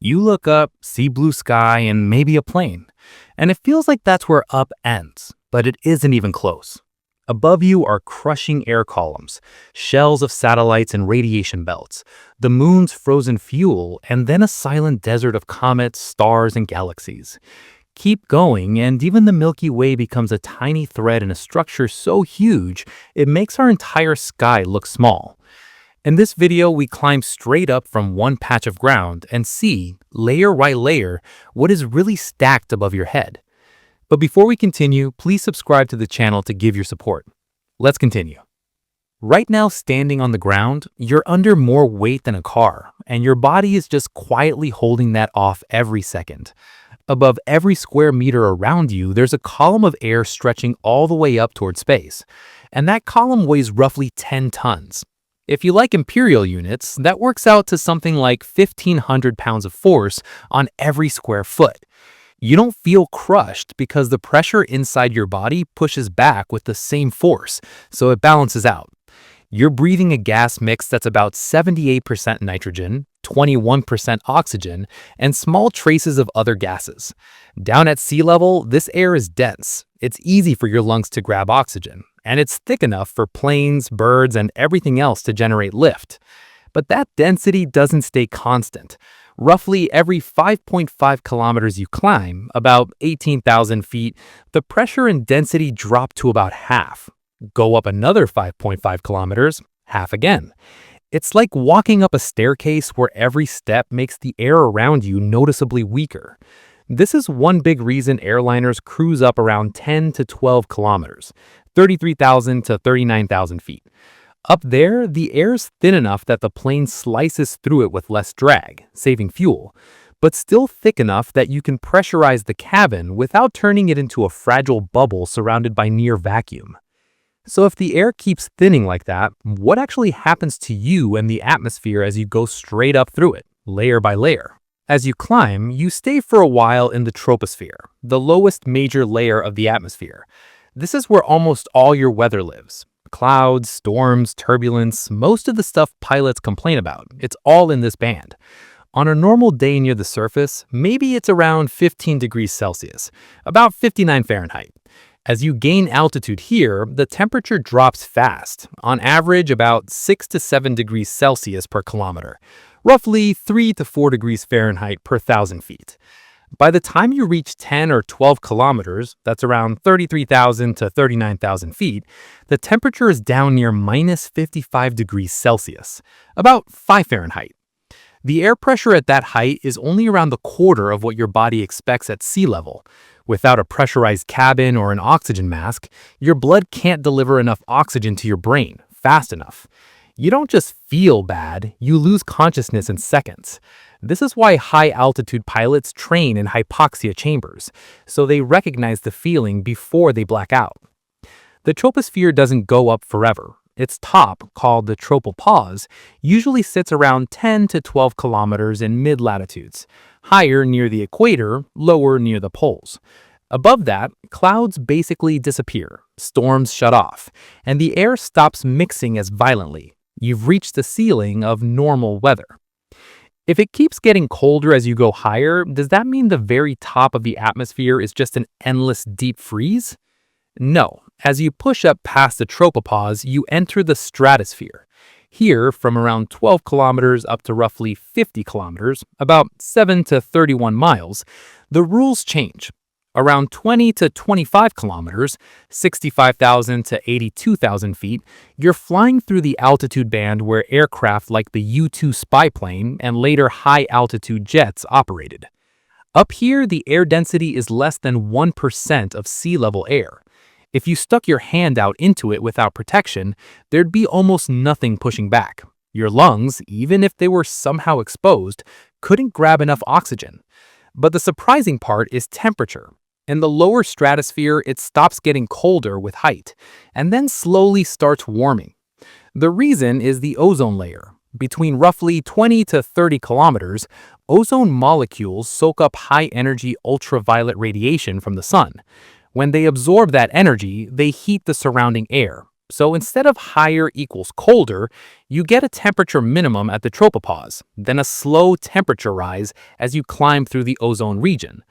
You look up, see blue sky, and maybe a plane. And it feels like that's where up ends, but it isn't even close. Above you are crushing air columns, shells of satellites and radiation belts, the moon's frozen fuel, and then a silent desert of comets, stars, and galaxies. Keep going, and even the Milky Way becomes a tiny thread in a structure so huge, it makes our entire sky look small. In this video, we climb straight up from one patch of ground and see, layer by layer, what is really stacked above your head. But before we continue, please subscribe to the channel to give your support. Let's continue. Right now, standing on the ground, you're under more weight than a car, and your body is just quietly holding that off every second. Above every square meter around you, there's a column of air stretching all the way up toward space, and that column weighs roughly 10 tons. If you like imperial units, that works out to something like 1,500 pounds of force on every square foot. You don't feel crushed because the pressure inside your body pushes back with the same force, so it balances out. You're breathing a gas mix that's about 78% nitrogen, 21% oxygen, and small traces of other gases. Down at sea level, this air is dense. It's easy for your lungs to grab oxygen, and it's thick enough for planes, birds, and everything else to generate lift. But that density doesn't stay constant. Roughly every 5.5 kilometers you climb, about 18,000 feet, the pressure and density drop to about half. Go up another 5.5 kilometers, half again. It's like walking up a staircase where every step makes the air around you noticeably weaker. This is one big reason airliners cruise up around 10 to 12 kilometers, 33,000 to 39,000 feet. Up there, the air's thin enough that the plane slices through it with less drag, saving fuel, but still thick enough that you can pressurize the cabin without turning it into a fragile bubble surrounded by near vacuum. So if the air keeps thinning like that, what actually happens to you and the atmosphere as you go straight up through it, layer by layer? As you climb, you stay for a while in the troposphere, the lowest major layer of the atmosphere. This is where almost all your weather lives. Clouds, storms, turbulence, most of the stuff pilots complain about, it's all in this band. On a normal day near the surface, maybe it's around 15 degrees Celsius, about 59 Fahrenheit. As you gain altitude here, the temperature drops fast, on average about 6 to 7 degrees Celsius per kilometer, roughly 3 to 4 degrees Fahrenheit per 1,000 feet. By the time you reach 10 or 12 kilometers, that's around 33,000 to 39,000 feet, the temperature is down near minus 55 degrees Celsius, about 5 Fahrenheit. The air pressure at that height is only around the quarter of what your body expects at sea level. Without a pressurized cabin or an oxygen mask, your blood can't deliver enough oxygen to your brain fast enough. You don't just feel bad, you lose consciousness in seconds. This is why high-altitude pilots train in hypoxia chambers, so they recognize the feeling before they black out. The troposphere doesn't go up forever. Its top, called the tropopause, usually sits around 10 to 12 kilometers in mid-latitudes, higher near the equator, lower near the poles. Above that, clouds basically disappear, storms shut off, and the air stops mixing as violently. You've reached the ceiling of normal weather. If it keeps getting colder as you go higher, does that mean the very top of the atmosphere is just an endless deep freeze? No. As you push up past the tropopause, you enter the stratosphere. Here, from around 12 kilometers up to roughly 50 kilometers, about 7 to 31 miles, the rules change. Around 20 to 25 kilometers, 65,000 to 82,000 feet, you're flying through the altitude band where aircraft like the U-2 spy plane and later high-altitude jets operated. Up here, the air density is less than 1% of sea-level air. If you stuck your hand out into it without protection, there'd be almost nothing pushing back. Your lungs, even if they were somehow exposed, couldn't grab enough oxygen. But the surprising part is temperature. In the lower stratosphere, it stops getting colder with height, and then slowly starts warming. The reason is the ozone layer. Between roughly 20 to 30 kilometers, ozone molecules soak up high-energy ultraviolet radiation from the sun. When they absorb that energy, they heat the surrounding air, So instead of higher equals colder, you get a temperature minimum at the tropopause, then a slow temperature rise as you climb through the ozone region.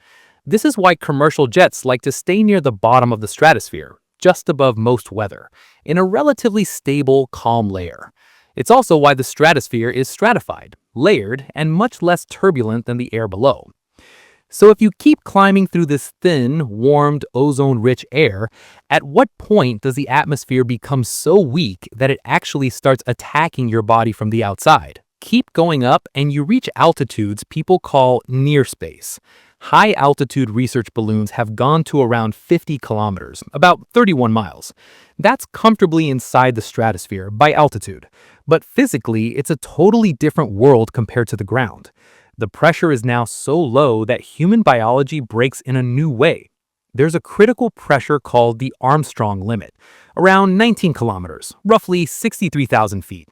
This is why commercial jets like to stay near the bottom of the stratosphere, just above most weather, in a relatively stable, calm layer. It's also why the stratosphere is stratified, layered, and much less turbulent than the air below. So if you keep climbing through this thin, warmed, ozone-rich air, at what point does the atmosphere become so weak that it actually starts attacking your body from the outside? Keep going up and you reach altitudes people call near space. High-altitude research balloons have gone to around 50 kilometers, about 31 miles. That's comfortably inside the stratosphere by altitude, but physically it's a totally different world compared to the ground. The pressure is now so low that human biology breaks in a new way. There's a critical pressure called the Armstrong limit, around 19 kilometers, roughly 63,000 feet.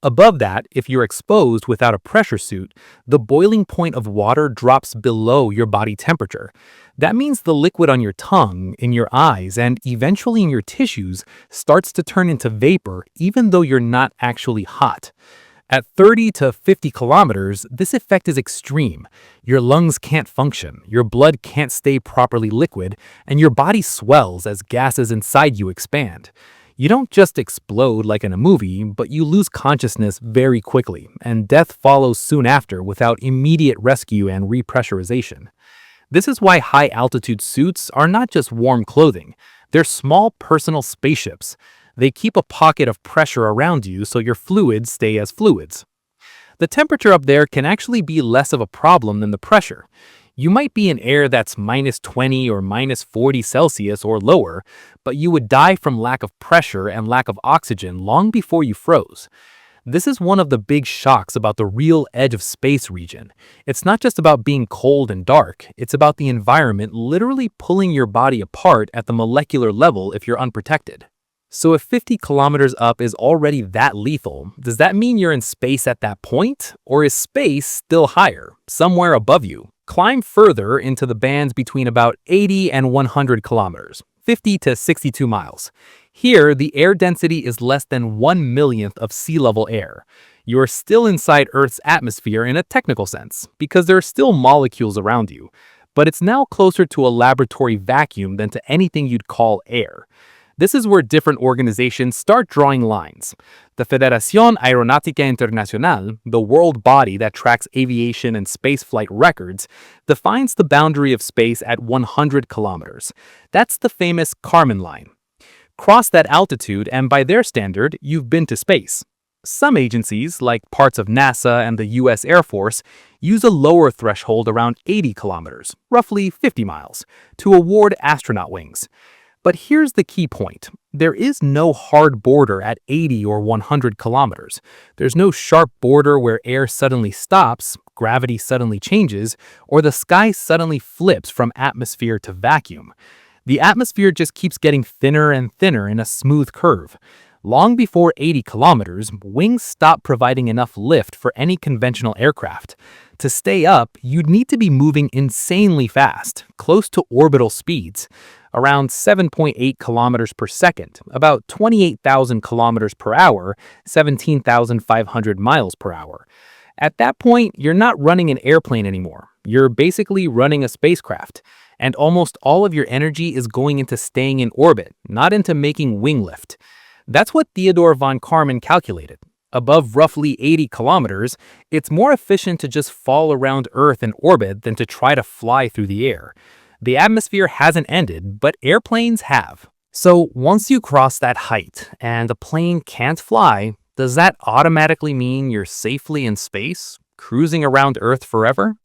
Above that, if you're exposed without a pressure suit, the boiling point of water drops below your body temperature. That means the liquid on your tongue, in your eyes, and eventually in your tissues starts to turn into vapor even though you're not actually hot. At 30 to 50 kilometers, this effect is extreme. Your lungs can't function, your blood can't stay properly liquid, and your body swells as gases inside you expand. You don't just explode like in a movie, but you lose consciousness very quickly, and death follows soon after without immediate rescue and repressurization. This is why high-altitude suits are not just warm clothing. They're small personal spaceships. They keep a pocket of pressure around you so your fluids stay as fluids. The temperature up there can actually be less of a problem than the pressure. You might be in air that's minus 20 or minus 40 Celsius or lower, but you would die from lack of pressure and lack of oxygen long before you froze. This is one of the big shocks about the real edge of space region. It's not just about being cold and dark, it's about the environment literally pulling your body apart at the molecular level if you're unprotected. So if 50 kilometers up is already that lethal, does that mean you're in space at that point? Or is space still higher, somewhere above you? Climb further into the bands between about 80 and 100 kilometers, 50 to 62 miles. Here, the air density is less than 1/millionth of sea level air. You are still inside Earth's atmosphere in a technical sense, because there are still molecules around you. But it's now closer to a laboratory vacuum than to anything you'd call air. This is where different organizations start drawing lines. The Federación Aeronáutica Internacional, the world body that tracks aviation and spaceflight records, defines the boundary of space at 100 kilometers. That's the famous Kármán line. Cross that altitude and by their standard, you've been to space. Some agencies, like parts of NASA and the US Air Force, use a lower threshold around 80 kilometers, roughly 50 miles, to award astronaut wings. But here's the key point. There is no hard border at 80 or 100 kilometers. There's no sharp border where air suddenly stops, gravity suddenly changes, or the sky suddenly flips from atmosphere to vacuum. The atmosphere just keeps getting thinner and thinner in a smooth curve. Long before 80 kilometers, wings stop providing enough lift for any conventional aircraft. To stay up, you'd need to be moving insanely fast, close to orbital speeds, around 7.8 kilometers per second, about 28,000 kilometers per hour, 17,500 miles per hour. At that point, you're not running an airplane anymore. You're basically running a spacecraft. And almost all of your energy is going into staying in orbit, not into making wing lift. That's what Theodore von Kármán calculated. Above roughly 80 kilometers, it's more efficient to just fall around Earth in orbit than to try to fly through the air. The atmosphere hasn't ended, but airplanes have. So once you cross that height and the plane can't fly, does that automatically mean you're safely in space, cruising around Earth forever?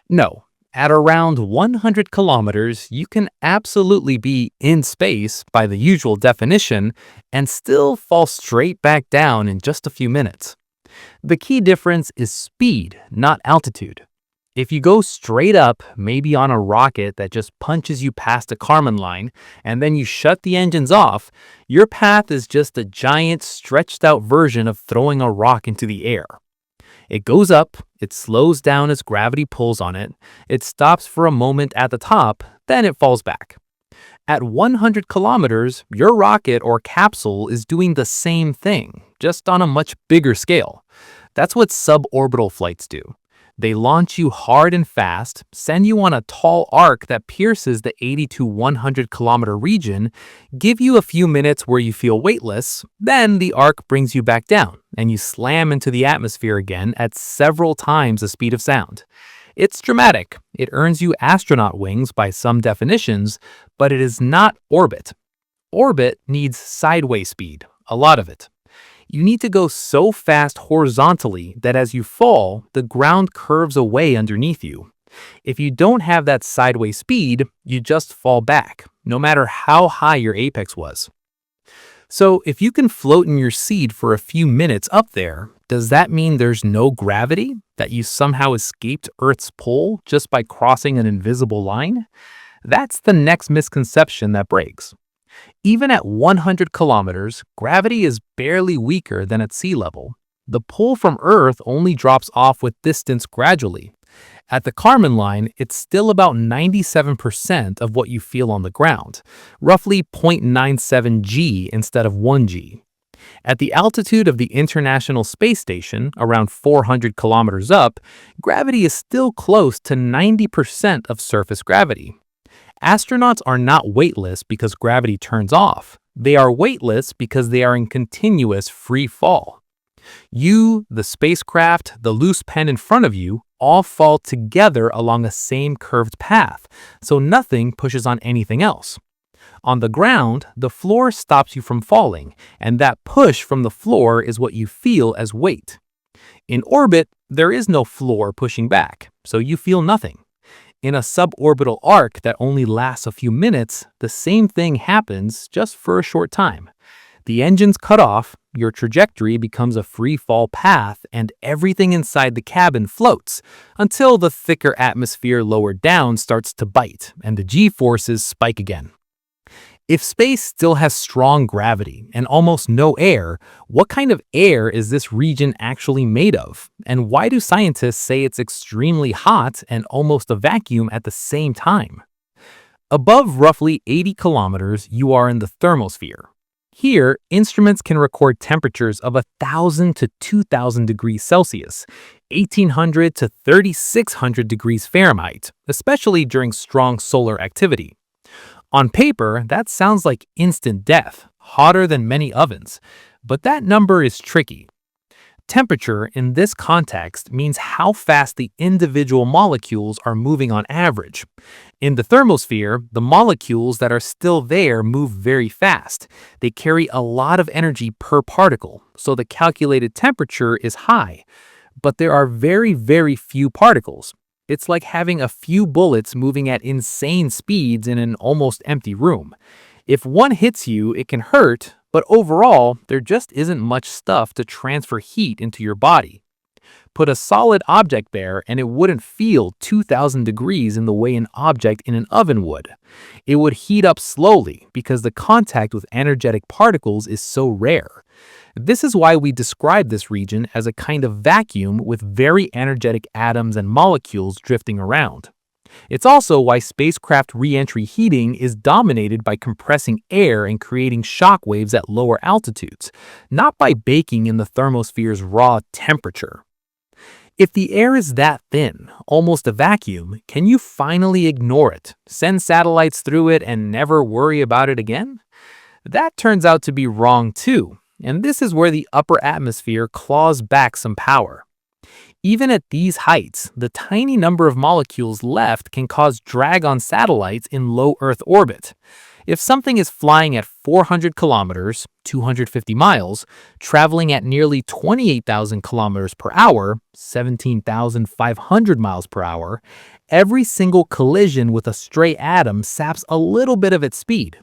No. At around 100 kilometers, you can absolutely be in space by the usual definition and still fall straight back down in just a few minutes. The key difference is speed, not altitude. If you go straight up, maybe on a rocket that just punches you past a Kármán line, and then you shut the engines off, your path is just a giant stretched out version of throwing a rock into the air. It goes up, it slows down as gravity pulls on it, it stops for a moment at the top, then it falls back. At 100 kilometers, your rocket or capsule is doing the same thing, just on a much bigger scale. That's what suborbital flights do. They launch you hard and fast, send you on a tall arc that pierces the 80 to 100 kilometer region, give you a few minutes where you feel weightless, then the arc brings you back down, and you slam into the atmosphere again at several times the speed of sound. It's dramatic. It earns you astronaut wings by some definitions, but it is not orbit. Orbit needs sideways speed, a lot of it. You need to go so fast horizontally that as you fall, the ground curves away underneath you. If you don't have that sideways speed, you just fall back, no matter how high your apex was. So if you can float in your seat for a few minutes up there, does that mean there's no gravity? That you somehow escaped Earth's pull just by crossing an invisible line? That's the next misconception that breaks. Even at 100 kilometers, gravity is barely weaker than at sea level. The pull from Earth only drops off with distance gradually. At the Kármán line, it's still about 97% of what you feel on the ground, roughly 0.97 g instead of 1 g. At the altitude of the International Space Station, around 400 kilometers up, gravity is still close to 90% of surface gravity. Astronauts are not weightless because gravity turns off. They are weightless because they are in continuous free fall. You, the spacecraft, the loose pen in front of you, all fall together along a same curved path, so nothing pushes on anything else. On the ground, the floor stops you from falling, and that push from the floor is what you feel as weight. In orbit, there is no floor pushing back, so you feel nothing. In a suborbital arc that only lasts a few minutes, the same thing happens just for a short time. The engines cut off, your trajectory becomes a free fall path, and everything inside the cabin floats until the thicker atmosphere lower down starts to bite and the g-forces spike again. If space still has strong gravity and almost no air, what kind of air is this region actually made of? And why do scientists say it's extremely hot and almost a vacuum at the same time? Above roughly 80 kilometers, you are in the thermosphere. Here, instruments can record temperatures of 1,000 to 2,000 degrees Celsius, 1,800 to 3,600 degrees Fahrenheit, especially during strong solar activity. On paper, that sounds like instant death, hotter than many ovens, but that number is tricky. Temperature in this context means how fast the individual molecules are moving on average. In the thermosphere, the molecules that are still there move very fast. They carry a lot of energy per particle, so the calculated temperature is high. But there are very, very few particles. It's like having a few bullets moving at insane speeds in an almost empty room. If one hits you, it can hurt, but overall, there just isn't much stuff to transfer heat into your body. Put a solid object there and it wouldn't feel 2,000 degrees in the way an object in an oven would. It would heat up slowly because the contact with energetic particles is so rare. This is why we describe this region as a kind of vacuum with very energetic atoms and molecules drifting around. It's also why spacecraft re-entry heating is dominated by compressing air and creating shock waves at lower altitudes, not by baking in the thermosphere's raw temperature. If the air is that thin, almost a vacuum, can you finally ignore it, send satellites through it, and never worry about it again? That turns out to be wrong too, and this is where the upper atmosphere claws back some power. Even at these heights, the tiny number of molecules left can cause drag on satellites in low Earth orbit. If something is flying at 400 kilometers, 250 miles, traveling at nearly 28,000 kilometers per hour, 17,500 miles per hour, every single collision with a stray atom saps a little bit of its speed.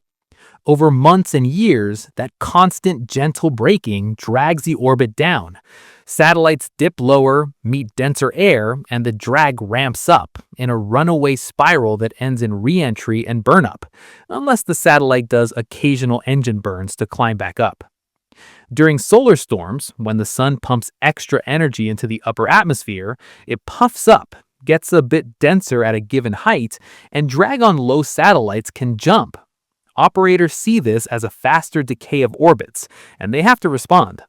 Over months and years, that constant gentle braking drags the orbit down. Satellites dip lower, meet denser air, and the drag ramps up in a runaway spiral that ends in re-entry and burnup, unless the satellite does occasional engine burns to climb back up. During solar storms, when the sun pumps extra energy into the upper atmosphere, it puffs up, gets a bit denser at a given height, and drag on low satellites can jump. Operators see this as a faster decay of orbits, and they have to respond.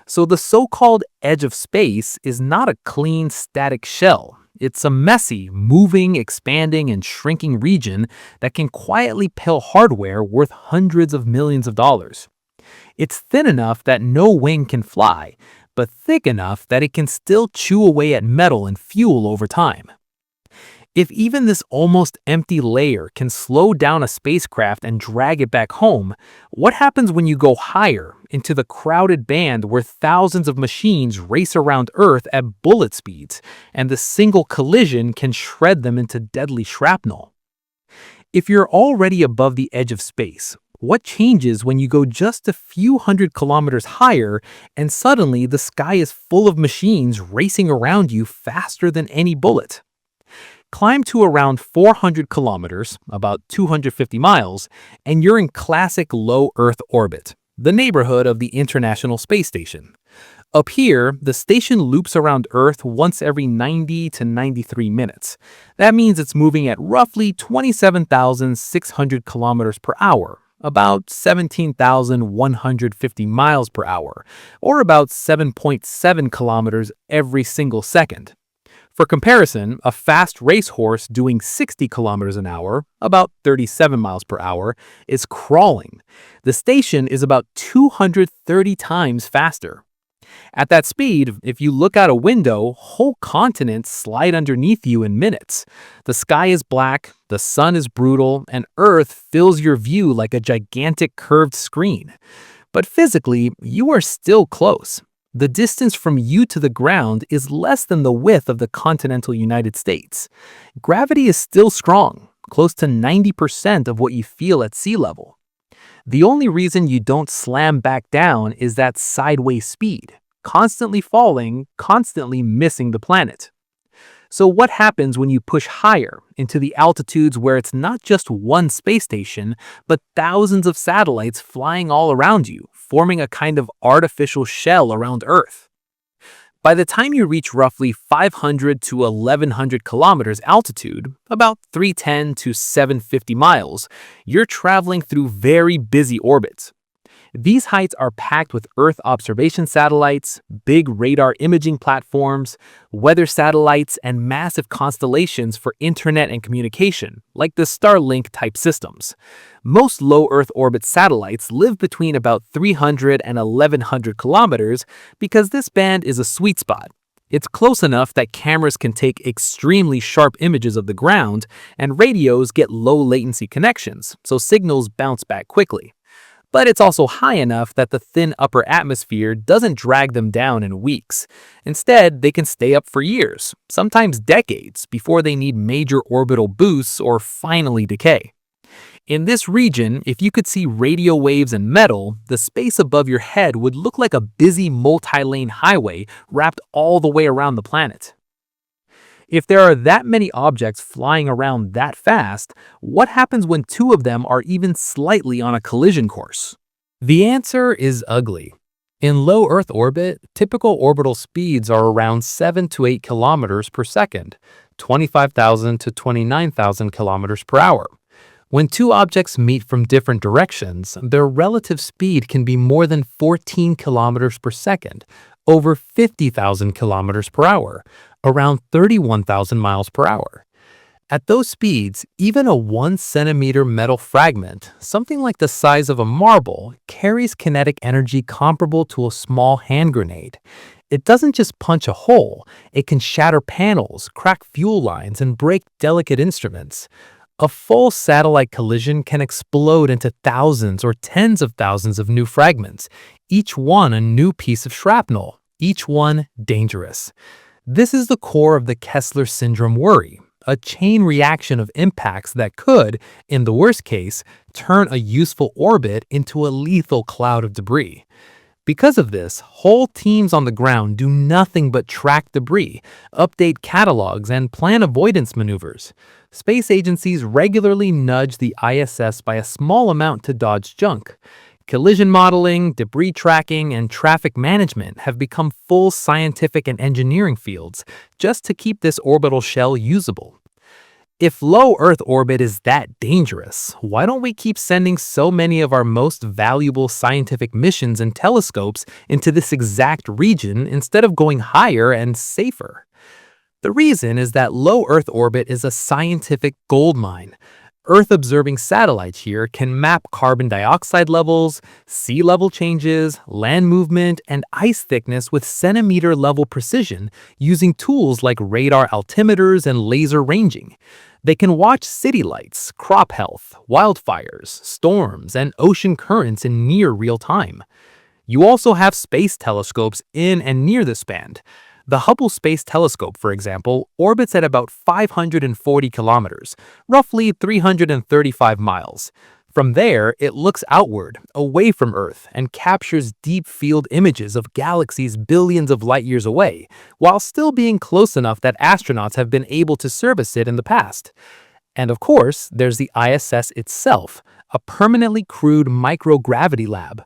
So the so-called edge of space is not a clean, static shell. It's a messy, moving, expanding, and shrinking region that can quietly peel hardware worth hundreds of millions of dollars. It's thin enough that no wing can fly, but thick enough that it can still chew away at metal and fuel over time. If even this almost empty layer can slow down a spacecraft and drag it back home, what happens when you go higher into the crowded band where thousands of machines race around Earth at bullet speeds, and the single collision can shred them into deadly shrapnel? If you're already above the edge of space, what changes when you go just a few hundred kilometers higher and suddenly the sky is full of machines racing around you faster than any bullet? Climb to around 400 kilometers, about 250 miles, and you're in classic low Earth orbit, the neighborhood of the International Space Station. Up here, the station loops around Earth once every 90 to 93 minutes. That means it's moving at roughly 27,600 kilometers per hour, about 17,150 miles per hour, or about 7.7 kilometers every single second. For comparison, a fast racehorse doing 60 kilometers an hour, about 37 miles per hour, is crawling. The station is about 230 times faster. At that speed, if you look out a window, whole continents slide underneath you in minutes. The sky is black, the sun is brutal, and Earth fills your view like a gigantic curved screen. But physically, you are still close. The distance from you to the ground is less than the width of the continental United States. Gravity is still strong, close to 90% of what you feel at sea level. The only reason you don't slam back down is that sideways speed, constantly falling, constantly missing the planet. So what happens when you push higher into the altitudes where it's not just one space station, but thousands of satellites flying all around you, forming a kind of artificial shell around Earth? By the time you reach roughly 500 to 1100 kilometers altitude, about 310 to 750 miles, you're traveling through very busy orbits. These heights are packed with Earth observation satellites, big radar imaging platforms, weather satellites, and massive constellations for internet and communication, like the Starlink type systems. Most low Earth orbit satellites live between about 300 and 1100 kilometers because this band is a sweet spot. It's close enough that cameras can take extremely sharp images of the ground, and radios get low latency connections, so signals bounce back quickly. But it's also high enough that the thin upper atmosphere doesn't drag them down in weeks. Instead, they can stay up for years, sometimes decades, before they need major orbital boosts or finally decay. In this region, if you could see radio waves and metal, the space above your head would look like a busy multi-lane highway wrapped all the way around the planet. If there are that many objects flying around that fast, what happens when two of them are even slightly on a collision course? The answer is ugly. In low Earth orbit, typical orbital speeds are around 7 to 8 kilometers per second, 25,000 to 29,000 kilometers per hour. When two objects meet from different directions, their relative speed can be more than 14 kilometers per second, over 50,000 kilometers per hour, around 31,000 miles per hour. At those speeds, even a 1 centimeter metal fragment, something like the size of a marble, carries kinetic energy comparable to a small hand grenade. It doesn't just punch a hole, it can shatter panels, crack fuel lines, and break delicate instruments. A full satellite collision can explode into thousands or tens of thousands of new fragments, each one a new piece of shrapnel, each one dangerous. This is the core of the Kessler syndrome worry, a chain reaction of impacts that could, in the worst case, turn a useful orbit into a lethal cloud of debris. Because of this, whole teams on the ground do nothing but track debris, update catalogs, and plan avoidance maneuvers. Space agencies regularly nudge the ISS by a small amount to dodge junk. Collision modeling, debris tracking, and traffic management have become full scientific and engineering fields just to keep this orbital shell usable. If low Earth orbit is that dangerous, why don't we keep sending so many of our most valuable scientific missions and telescopes into this exact region instead of going higher and safer? The reason is that low Earth orbit is a scientific goldmine. Earth-observing satellites here can map carbon dioxide levels, sea level changes, land movement, and ice thickness with centimeter-level precision using tools like radar altimeters and laser ranging. They can watch city lights, crop health, wildfires, storms, and ocean currents in near real time. You also have space telescopes in and near this band. The Hubble Space Telescope, for example, orbits at about 540 kilometers, roughly 335 miles. From there, it looks outward, away from Earth, and captures deep field images of galaxies billions of light years away, while still being close enough that astronauts have been able to service it in the past. And of course, there's the ISS itself, a permanently crewed microgravity lab.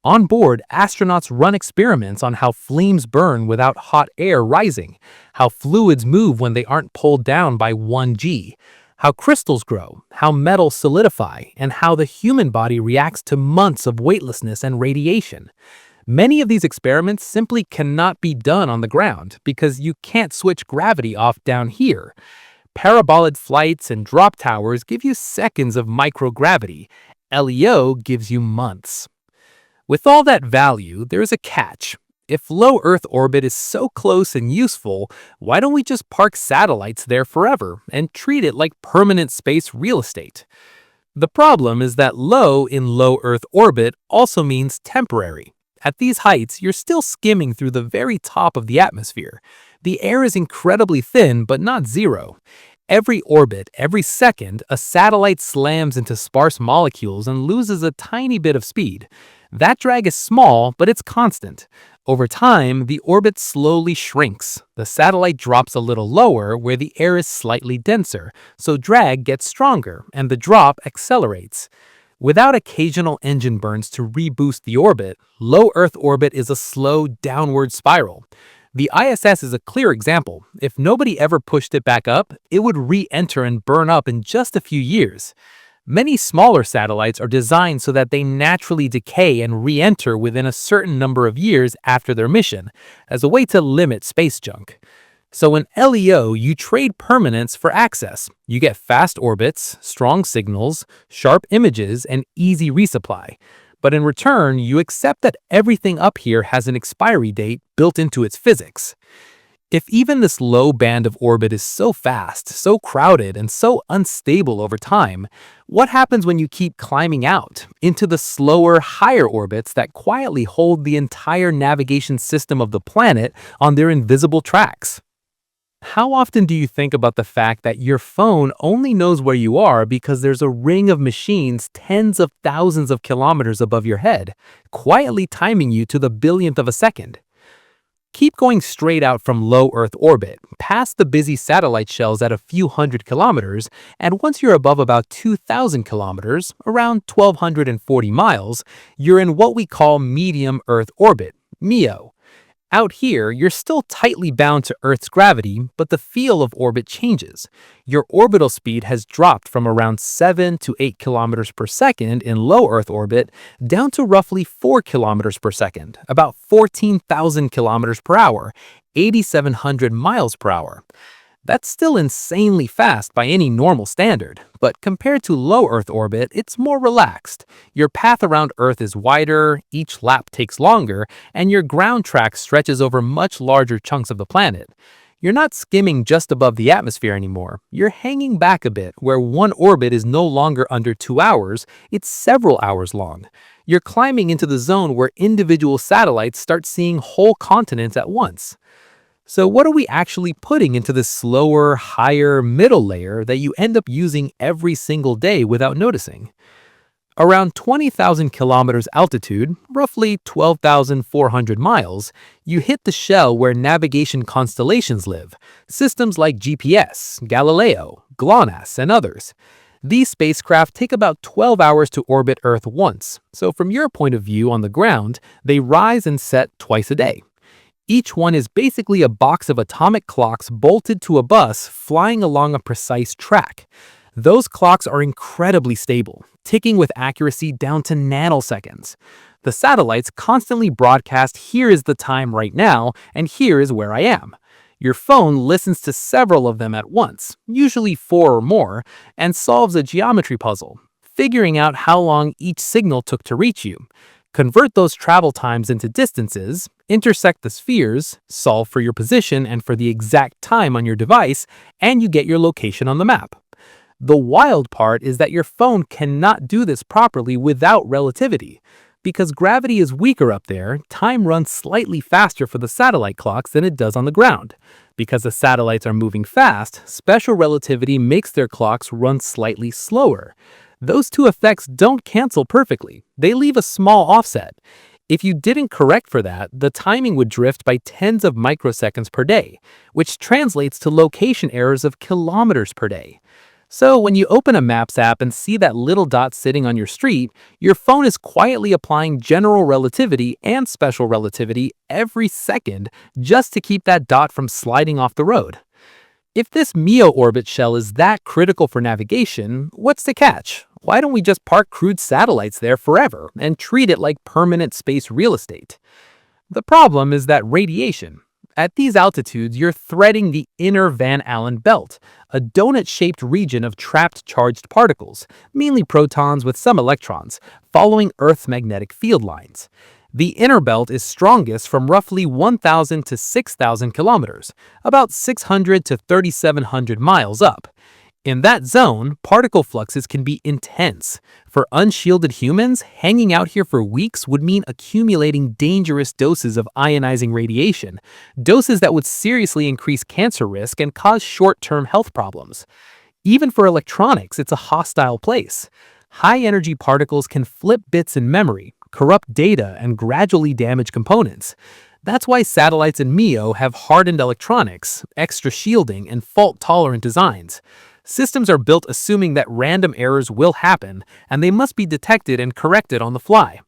On board, astronauts run experiments on how flames burn without hot air rising, how fluids move when they aren't pulled down by 1G, how crystals grow, how metals solidify, and how the human body reacts to months of weightlessness and radiation. Many of these experiments simply cannot be done on the ground because you can't switch gravity off down here. Parabolic flights and drop towers give you seconds of microgravity. LEO gives you months. With all that value, there is a catch. If low Earth orbit is so close and useful, why don't we just park satellites there forever and treat it like permanent space real estate? The problem is that low in low Earth orbit also means temporary. At these heights, you're still skimming through the very top of the atmosphere. The air is incredibly thin, but not zero. Every orbit, every second, a satellite slams into sparse molecules and loses a tiny bit of speed. That drag is small, but it's constant. Over time, the orbit slowly shrinks. The satellite drops a little lower where the air is slightly denser, so drag gets stronger and the drop accelerates. Without occasional engine burns to reboost the orbit, low Earth orbit is a slow downward spiral. The ISS is a clear example. If nobody ever pushed it back up, it would re-enter and burn up in just a few years. Many smaller satellites are designed so that they naturally decay and re-enter within a certain number of years after their mission, as a way to limit space junk. So in LEO, you trade permanence for access. You get fast orbits, strong signals, sharp images, and easy resupply. But in return, you accept that everything up here has an expiry date built into its physics. If even this low band of orbit is so fast, so crowded, and so unstable over time, what happens when you keep climbing out into the slower, higher orbits that quietly hold the entire navigation system of the planet on their invisible tracks? How often do you think about the fact that your phone only knows where you are because there's a ring of machines tens of thousands of kilometers above your head, quietly timing you to the billionth of a second? Keep going straight out from low Earth orbit, past the busy satellite shells at a few hundred kilometers, and once you're above about 2,000 kilometers, around 1,240 miles, you're in what we call medium Earth orbit, MEO. Out here, you're still tightly bound to Earth's gravity, but the feel of orbit changes. Your orbital speed has dropped from around 7 to 8 kilometers per second in low Earth orbit down to roughly 4 kilometers per second, about 14,000 kilometers per hour, 8,700 miles per hour. That's still insanely fast by any normal standard, but compared to low Earth orbit, it's more relaxed. Your path around Earth is wider, each lap takes longer, and your ground track stretches over much larger chunks of the planet. You're not skimming just above the atmosphere anymore. You're hanging back a bit, where one orbit is no longer under 2 hours, it's several hours long. You're climbing into the zone where individual satellites start seeing whole continents at once. So what are we actually putting into this slower, higher, middle layer that you end up using every single day without noticing? Around 20,000 kilometers altitude, roughly 12,400 miles, you hit the shell where navigation constellations live, systems like GPS, Galileo, GLONASS, and others. These spacecraft take about 12 hours to orbit Earth once, so from your point of view on the ground, they rise and set twice a day. Each one is basically a box of atomic clocks bolted to a bus flying along a precise track. Those clocks are incredibly stable, ticking with accuracy down to nanoseconds. The satellites constantly broadcast, "Here is the time right now, and here is where I am." Your phone listens to several of them at once, usually 4 or more, and solves a geometry puzzle, figuring out how long each signal took to reach you. Convert those travel times into distances, intersect the spheres, solve for your position and for the exact time on your device, and you get your location on the map. The wild part is that your phone cannot do this properly without relativity. Because gravity is weaker up there, time runs slightly faster for the satellite clocks than it does on the ground. Because the satellites are moving fast, special relativity makes their clocks run slightly slower. Those two effects don't cancel perfectly. They leave a small offset. If you didn't correct for that, the timing would drift by tens of microseconds per day, which translates to location errors of kilometers per day. So when you open a Maps app and see that little dot sitting on your street, your phone is quietly applying general relativity and special relativity every second just to keep that dot from sliding off the road. If this MEO orbit shell is that critical for navigation, what's the catch? Why don't we just park crewed satellites there forever and treat it like permanent space real estate? The problem is that radiation. At these altitudes, you're threading the inner Van Allen belt, a donut-shaped region of trapped charged particles, mainly protons with some electrons, following Earth's magnetic field lines. The inner belt is strongest from roughly 1,000 to 6,000 kilometers, about 600 to 3,700 miles up. In that zone, particle fluxes can be intense. For unshielded humans, hanging out here for weeks would mean accumulating dangerous doses of ionizing radiation, doses that would seriously increase cancer risk and cause short-term health problems. Even for electronics, it's a hostile place. High-energy particles can flip bits in memory, corrupt data, and gradually damage components. That's why satellites in MEO have hardened electronics, extra shielding, and fault-tolerant designs. Systems are built assuming that random errors will happen, and they must be detected and corrected on the fly.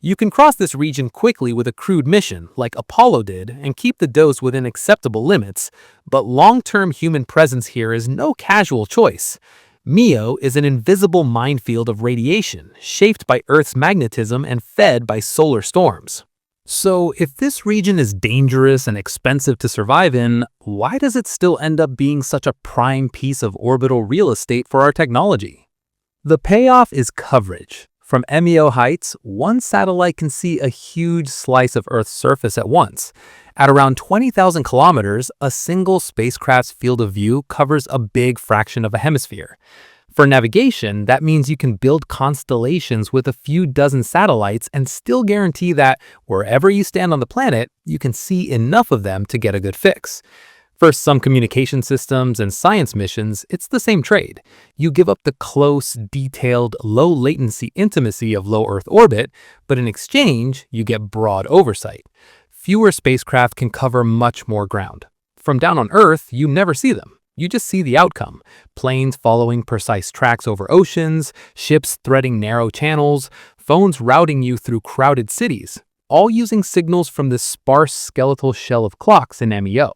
You can cross this region quickly with a crewed mission, like Apollo did, and keep the dose within acceptable limits, but long-term human presence here is no casual choice. MEO is an invisible minefield of radiation, shaped by Earth's magnetism and fed by solar storms. So, if this region is dangerous and expensive to survive in, why does it still end up being such a prime piece of orbital real estate for our technology? The payoff is coverage. From MEO heights, one satellite can see a huge slice of Earth's surface at once. At around 20,000 kilometers, a single spacecraft's field of view covers a big fraction of a hemisphere. For navigation, that means you can build constellations with a few dozen satellites and still guarantee that wherever you stand on the planet, you can see enough of them to get a good fix. For some communication systems and science missions, it's the same trade. You give up the close, detailed, low-latency intimacy of low Earth orbit, but in exchange, you get broad oversight. Fewer spacecraft can cover much more ground. From down on Earth, you never see them. You just see the outcome: planes following precise tracks over oceans, ships threading narrow channels, phones routing you through crowded cities, all using signals from this sparse skeletal shell of clocks in MEO.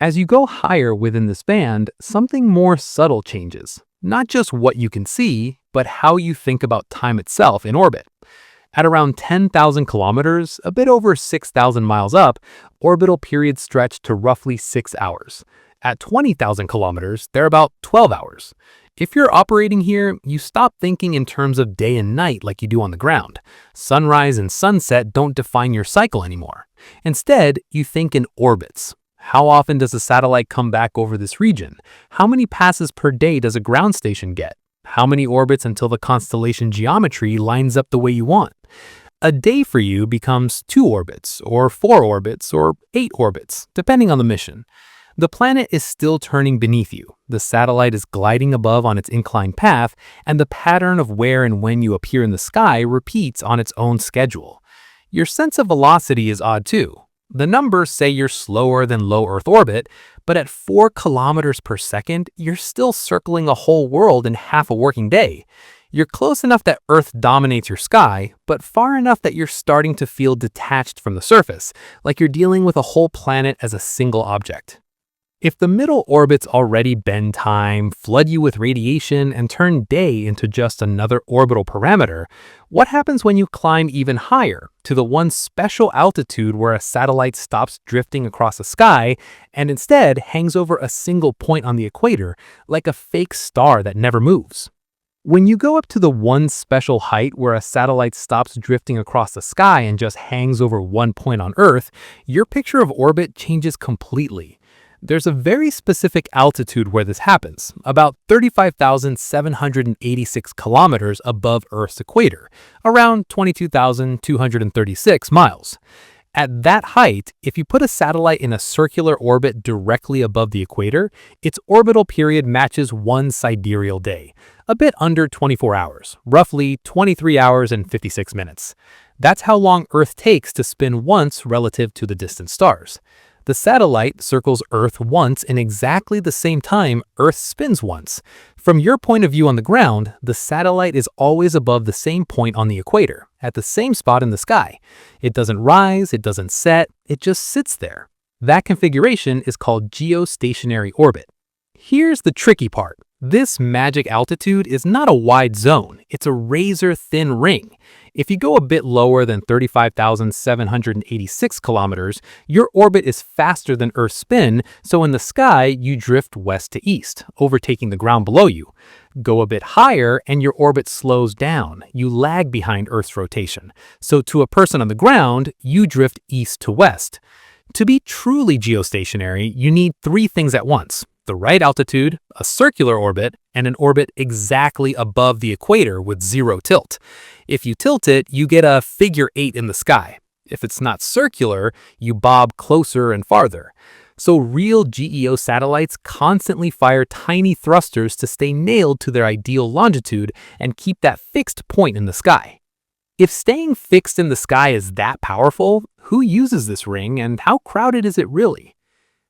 As you go higher within this band, something more subtle changes. Not just what you can see, but how you think about time itself in orbit. At around 10,000 kilometers, a bit over 6,000 miles up, orbital periods stretch to roughly 6 hours. At 20,000 kilometers, they're about 12 hours. If you're operating here, you stop thinking in terms of day and night like you do on the ground. Sunrise and sunset don't define your cycle anymore. Instead, you think in orbits. How often does a satellite come back over this region? How many passes per day does a ground station get? How many orbits until the constellation geometry lines up the way you want? A day for you becomes 2 orbits, or 4 orbits, or 8 orbits, depending on the mission. The planet is still turning beneath you, the satellite is gliding above on its inclined path, and the pattern of where and when you appear in the sky repeats on its own schedule. Your sense of velocity is odd too. The numbers say you're slower than low Earth orbit, but at 4 kilometers per second, you're still circling a whole world in half a working day. You're close enough that Earth dominates your sky, but far enough that you're starting to feel detached from the surface, like you're dealing with a whole planet as a single object. If the middle orbits already bend time, flood you with radiation, and turn day into just another orbital parameter, what happens when you climb even higher, to the one special altitude where a satellite stops drifting across the sky and instead hangs over a single point on the equator, like a fake star that never moves? When you go up to the one special height where a satellite stops drifting across the sky and just hangs over one point on Earth, your picture of orbit changes completely. There's a very specific altitude where this happens, about 35,786 kilometers above Earth's equator, around 22,236 miles. At that height, if you put a satellite in a circular orbit directly above the equator, its orbital period matches one sidereal day, a bit under 24 hours, roughly 23 hours and 56 minutes. That's how long Earth takes to spin once relative to the distant stars. The satellite circles Earth once in exactly the same time Earth spins once. From your point of view on the ground, the satellite is always above the same point on the equator, at the same spot in the sky. It doesn't rise, it doesn't set, it just sits there. That configuration is called geostationary orbit. Here's the tricky part. This magic altitude is not a wide zone, it's a razor-thin ring. If you go a bit lower than 35,786 kilometers, your orbit is faster than Earth's spin, so in the sky, you drift west to east, overtaking the ground below you. Go a bit higher and your orbit slows down. You lag behind Earth's rotation. So to a person on the ground, you drift east to west. To be truly geostationary, you need three things at once: the right altitude, a circular orbit, and an orbit exactly above the equator with zero tilt. If you tilt it, you get a figure 8 in the sky. If it's not circular, you bob closer and farther. So real GEO satellites constantly fire tiny thrusters to stay nailed to their ideal longitude and keep that fixed point in the sky. If staying fixed in the sky is that powerful, who uses this ring and how crowded is it really?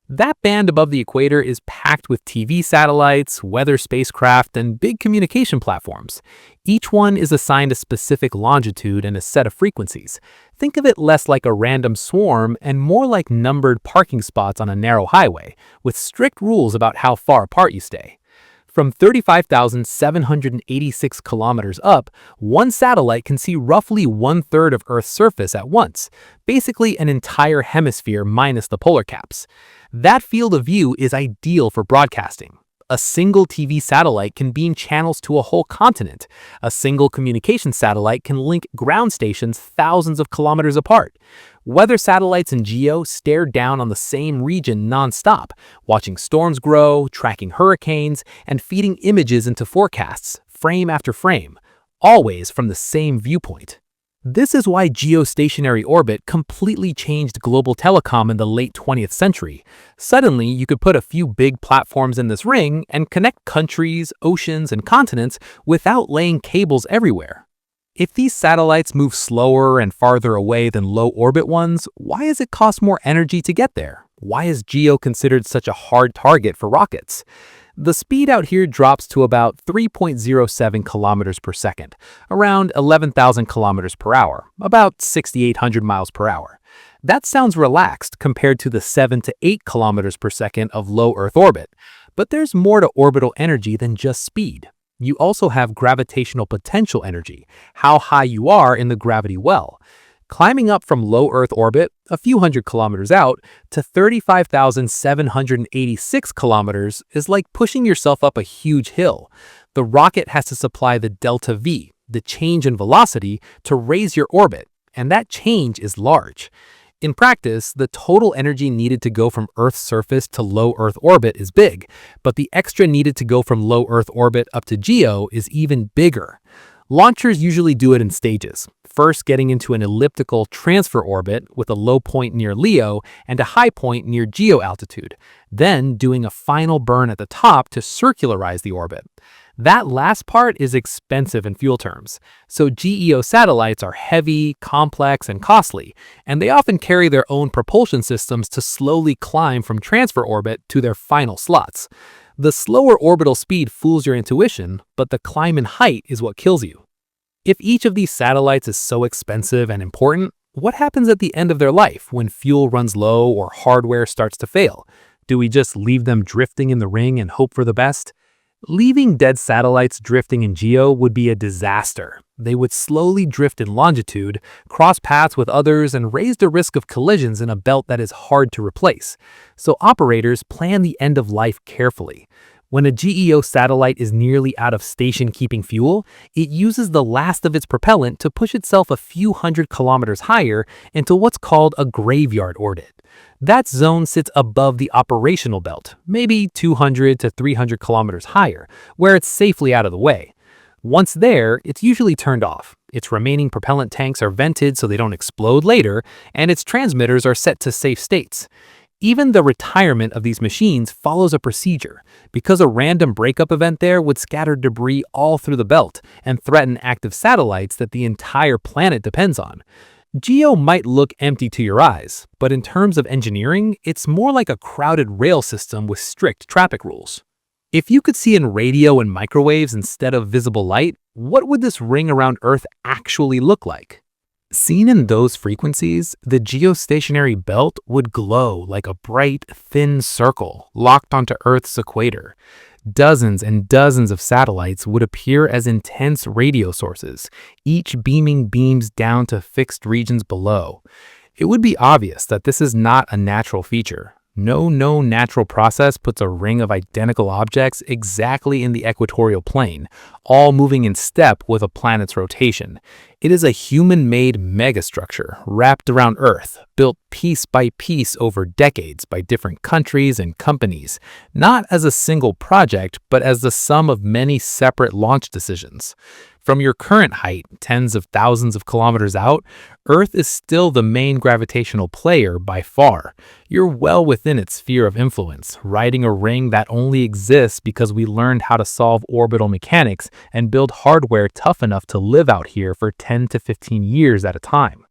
That band above the equator is packed with TV satellites, weather spacecraft, and big communication platforms. Each one is assigned a specific longitude and a set of frequencies. Think of it less like a random swarm and more like numbered parking spots on a narrow highway, with strict rules about how far apart you stay. From 35,786 kilometers up, one satellite can see roughly one-third of Earth's surface at once, basically an entire hemisphere minus the polar caps. That field of view is ideal for broadcasting. A single TV satellite can beam channels to a whole continent. A single communication satellite can link ground stations thousands of kilometers apart. Weather satellites in GEO stare down on the same region nonstop, watching storms grow, tracking hurricanes, and feeding images into forecasts, frame after frame, always from the same viewpoint. This is why geostationary orbit completely changed global telecom in the late 20th century. Suddenly, you could put a few big platforms in this ring and connect countries, oceans, and continents without laying cables everywhere. If these satellites move slower and farther away than low-orbit ones, why does it cost more energy to get there? Why is GEO considered such a hard target for rockets? The speed out here drops to about 3.07 kilometers per second, around 11,000 kilometers per hour, about 6,800 miles per hour. That sounds relaxed compared to the 7 to 8 kilometers per second of low Earth orbit. But there's more to orbital energy than just speed. You also have gravitational potential energy, how high you are in the gravity well. Climbing up from low Earth orbit, a few hundred kilometers out, to 35,786 kilometers is like pushing yourself up a huge hill. The rocket has to supply the delta V, the change in velocity, to raise your orbit, and that change is large. In practice, the total energy needed to go from Earth's surface to low Earth orbit is big, but the extra needed to go from low Earth orbit up to GEO is even bigger. Launchers usually do it in stages, first getting into an elliptical transfer orbit with a low point near LEO and a high point near GEO altitude, then doing a final burn at the top to circularize the orbit. That last part is expensive in fuel terms, so GEO satellites are heavy, complex, and costly, and they often carry their own propulsion systems to slowly climb from transfer orbit to their final slots. The slower orbital speed fools your intuition, but the climb in height is what kills you. If each of these satellites is so expensive and important, what happens at the end of their life when fuel runs low or hardware starts to fail? Do we just leave them drifting in the ring and hope for the best? Leaving dead satellites drifting in GEO would be a disaster. They would slowly drift in longitude, cross paths with others, and raise the risk of collisions in a belt that is hard to replace. So operators plan the end of life carefully. When a GEO satellite is nearly out of station-keeping fuel, it uses the last of its propellant to push itself a few hundred kilometers higher into what's called a graveyard orbit. That zone sits above the operational belt, maybe 200 to 300 kilometers higher, where it's safely out of the way. Once there, it's usually turned off. Its remaining propellant tanks are vented so they don't explode later, and its transmitters are set to safe states. Even the retirement of these machines follows a procedure, because a random breakup event there would scatter debris all through the belt and threaten active satellites that the entire planet depends on. GEO might look empty to your eyes, but in terms of engineering, it's more like a crowded rail system with strict traffic rules. If you could see in radio and microwaves instead of visible light, what would this ring around Earth actually look like? Seen in those frequencies, the geostationary belt would glow like a bright, thin circle locked onto Earth's equator. Dozens and dozens of satellites would appear as intense radio sources, each beaming beams down to fixed regions below. It would be obvious that this is not a natural feature. No known natural process puts a ring of identical objects exactly in the equatorial plane, all moving in step with a planet's rotation. It is a human-made megastructure wrapped around Earth, built piece by piece over decades by different countries and companies, not as a single project, but as the sum of many separate launch decisions. From your current height, tens of thousands of kilometers out, Earth is still the main gravitational player by far. You're well within its sphere of influence, riding a ring that only exists because we learned how to solve orbital mechanics and build hardware tough enough to live out here for 10 to 15 years at a time.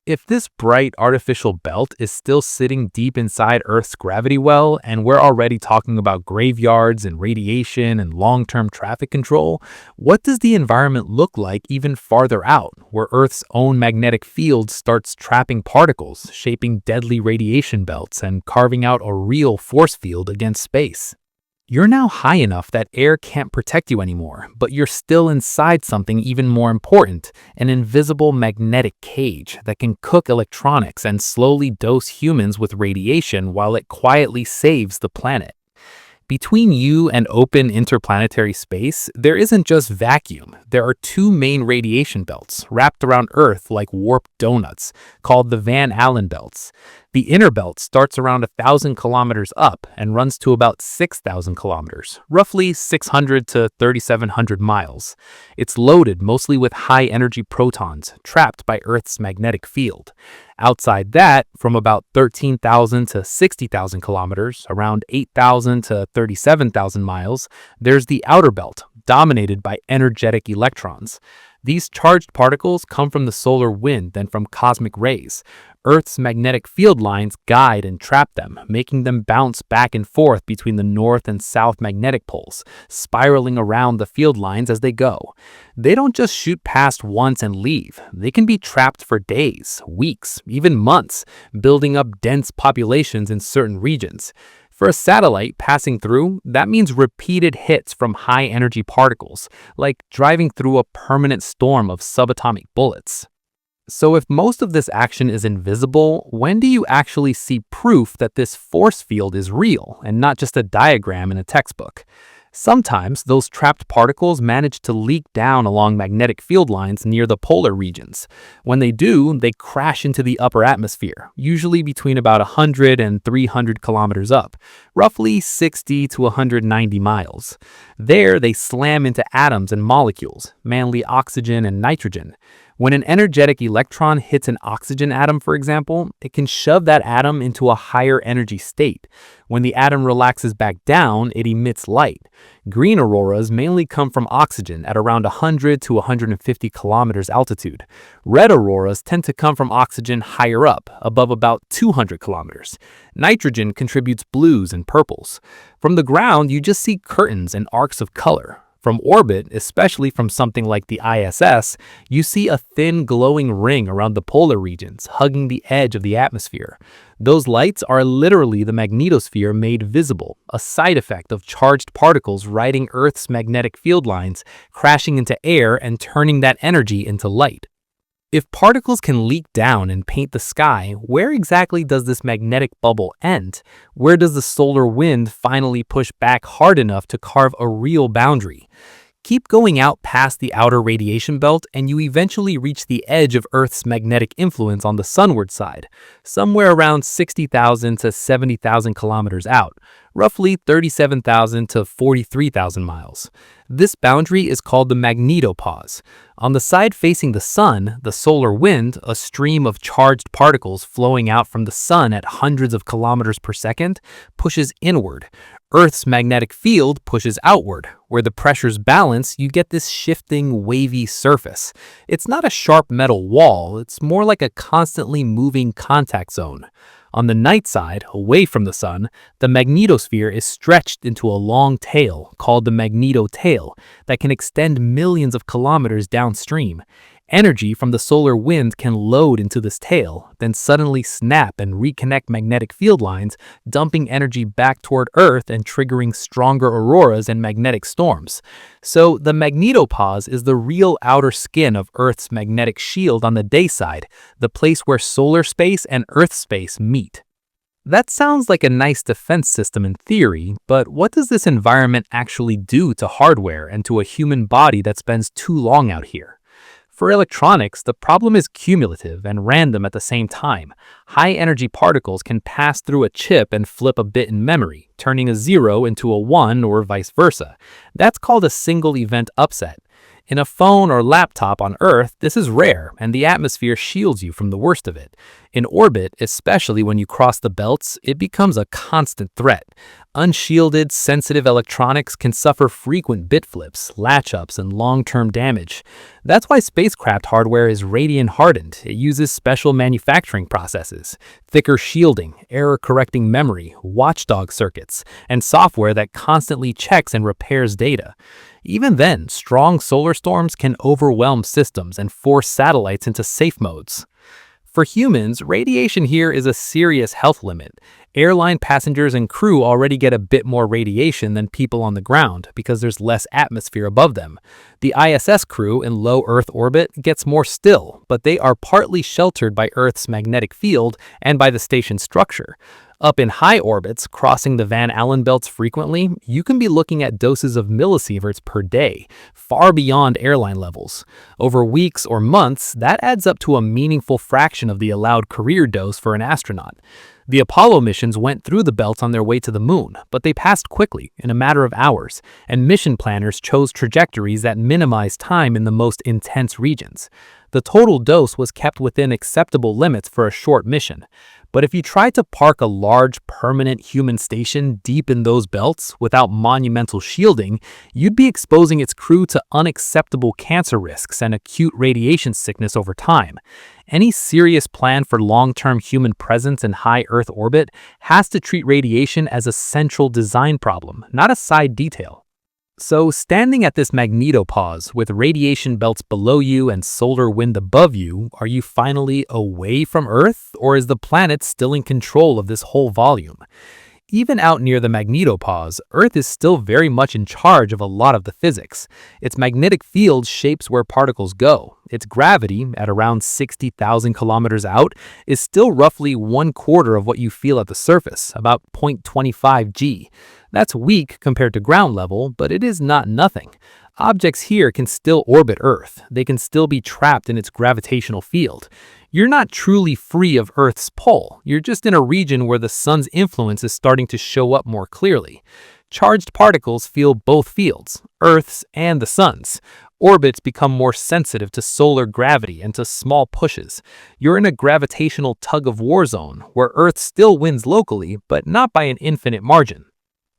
If this bright artificial belt is still sitting deep inside Earth's gravity well, and we're already talking about graveyards and radiation and long-term traffic control, what does the environment look like even farther out, where Earth's own magnetic field starts trapping particles, shaping deadly radiation belts, and carving out a real force field against space? You're now high enough that air can't protect you anymore, but you're still inside something even more important, an invisible magnetic cage that can cook electronics and slowly dose humans with radiation while it quietly saves the planet. Between you and open interplanetary space, there isn't just vacuum. There are two main radiation belts wrapped around Earth like warped donuts, called the Van Allen belts. The inner belt starts around 1,000 kilometers up and runs to about 6,000 kilometers, roughly 600 to 3,700 miles. It's loaded mostly with high-energy protons trapped by Earth's magnetic field. Outside that, from about 13,000 to 60,000 kilometers, around 8,000 to 37,000 miles, there's the outer belt, dominated by energetic electrons. These charged particles come from the solar wind and from cosmic rays. Earth's magnetic field lines guide and trap them, making them bounce back and forth between the north and south magnetic poles, spiraling around the field lines as they go. They don't just shoot past once and leave. They can be trapped for days, weeks, even months, building up dense populations in certain regions. For a satellite passing through, that means repeated hits from high-energy particles, like driving through a permanent storm of subatomic bullets. So if most of this action is invisible, when do you actually see proof that this force field is real and not just a diagram in a textbook? Sometimes those trapped particles manage to leak down along magnetic field lines near the polar regions. When they do, they crash into the upper atmosphere, usually between about 100 and 300 kilometers up, roughly 60 to 190 miles. There, they slam into atoms and molecules, mainly oxygen and nitrogen. When an energetic electron hits an oxygen atom, for example, it can shove that atom into a higher energy state. When the atom relaxes back down, it emits light. Green auroras mainly come from oxygen at around 100 to 150 kilometers altitude. Red auroras tend to come from oxygen higher up, above about 200 kilometers. Nitrogen contributes blues and purples. From the ground, you just see curtains and arcs of color. From orbit, especially from something like the ISS, you see a thin glowing ring around the polar regions, hugging the edge of the atmosphere. Those lights are literally the magnetosphere made visible, a side effect of charged particles riding Earth's magnetic field lines, crashing into air and turning that energy into light. If particles can leak down and paint the sky, where exactly does this magnetic bubble end? Where does the solar wind finally push back hard enough to carve a real boundary? Keep going out past the outer radiation belt and you eventually reach the edge of Earth's magnetic influence on the sunward side, somewhere around 60,000 to 70,000 kilometers out, roughly 37,000 to 43,000 miles. This boundary is called the magnetopause. On the side facing the sun, the solar wind, a stream of charged particles flowing out from the sun at hundreds of kilometers per second, pushes inward. Earth's magnetic field pushes outward. Where the pressures balance, you get this shifting, wavy surface. It's not a sharp metal wall, it's more like a constantly moving contact zone. On the night side, away from the sun, the magnetosphere is stretched into a long tail, called the magnetotail, that can extend millions of kilometers downstream. Energy from the solar wind can load into this tail, then suddenly snap and reconnect magnetic field lines, dumping energy back toward Earth and triggering stronger auroras and magnetic storms. So the magnetopause is the real outer skin of Earth's magnetic shield on the day side, the place where solar space and Earth space meet. That sounds like a nice defense system in theory, but what does this environment actually do to hardware and to a human body that spends too long out here? For electronics, the problem is cumulative and random at the same time. High-energy particles can pass through a chip and flip a bit in memory, turning a 0 into a 1 or vice versa. That's called a single-event upset. In a phone or laptop on Earth, this is rare, and the atmosphere shields you from the worst of it. In orbit, especially when you cross the belts, it becomes a constant threat. Unshielded, sensitive electronics can suffer frequent bit flips, latch-ups, and long-term damage. That's why spacecraft hardware is radiant-hardened. It uses special manufacturing processes, thicker shielding, error-correcting memory, watchdog circuits, and software that constantly checks and repairs data. Even then, strong solar storms can overwhelm systems and force satellites into safe modes. For humans, radiation here is a serious health limit. Airline passengers and crew already get a bit more radiation than people on the ground because there's less atmosphere above them. The ISS crew in low Earth orbit gets more still, but they are partly sheltered by Earth's magnetic field and by the station's structure. Up in high orbits, crossing the Van Allen belts frequently, you can be looking at doses of millisieverts per day, far beyond airline levels. Over weeks or months, that adds up to a meaningful fraction of the allowed career dose for an astronaut. The Apollo missions went through the belt on their way to the moon, but they passed quickly, in a matter of hours, and mission planners chose trajectories that minimized time in the most intense regions. The total dose was kept within acceptable limits for a short mission. But if you tried to park a large, permanent human station deep in those belts without monumental shielding, you'd be exposing its crew to unacceptable cancer risks and acute radiation sickness over time. Any serious plan for long-term human presence in high Earth orbit has to treat radiation as a central design problem, not a side detail. So, standing at this magnetopause with radiation belts below you and solar wind above you, are you finally away from Earth, or is the planet still in control of this whole volume? Even out near the magnetopause, Earth is still very much in charge of a lot of the physics. Its magnetic field shapes where particles go. Its gravity, at around 60,000 kilometers out, is still roughly 1/4 of what you feel at the surface, about 0.25 g. That's weak compared to ground level, but it is not nothing. Objects here can still orbit Earth. They can still be trapped in its gravitational field. You're not truly free of Earth's pull. You're just in a region where the sun's influence is starting to show up more clearly. Charged particles feel both fields, Earth's and the Sun's. Orbits become more sensitive to solar gravity and to small pushes. You're in a gravitational tug-of-war zone where Earth still wins locally, but not by an infinite margin.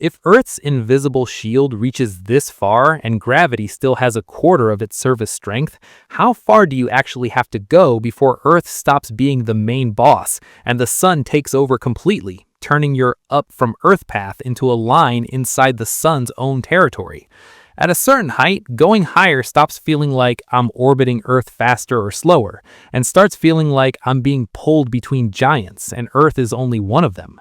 If Earth's invisible shield reaches this far and gravity still has a quarter of its surface strength, how far do you actually have to go before Earth stops being the main boss and the Sun takes over completely, turning your up from Earth path into a line inside the Sun's own territory? At a certain height, going higher stops feeling like I'm orbiting Earth faster or slower, and starts feeling like I'm being pulled between giants and Earth is only one of them.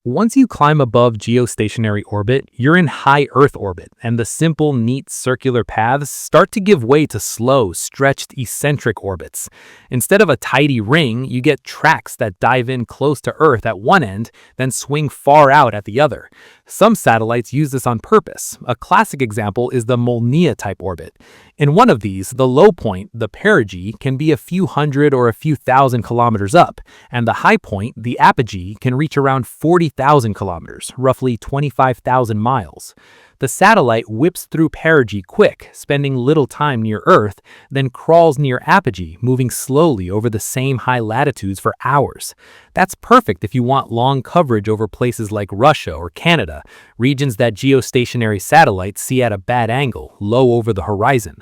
Once you climb above geostationary orbit, you're in high Earth orbit, and the simple, neat circular paths start to give way to slow, stretched, eccentric orbits. Instead of a tidy ring, you get tracks that dive in close to Earth at one end, then swing far out at the other. Some satellites use this on purpose. A classic example is the Molniya-type orbit. In one of these, the low point, the perigee, can be a few hundred or a few thousand kilometers up, and the high point, the apogee, can reach around 40,000 kilometers, roughly 25,000 miles. The satellite whips through perigee quick, spending little time near Earth, then crawls near apogee, moving slowly over the same high latitudes for hours. That's perfect if you want long coverage over places like Russia or Canada, regions that geostationary satellites see at a bad angle, low over the horizon.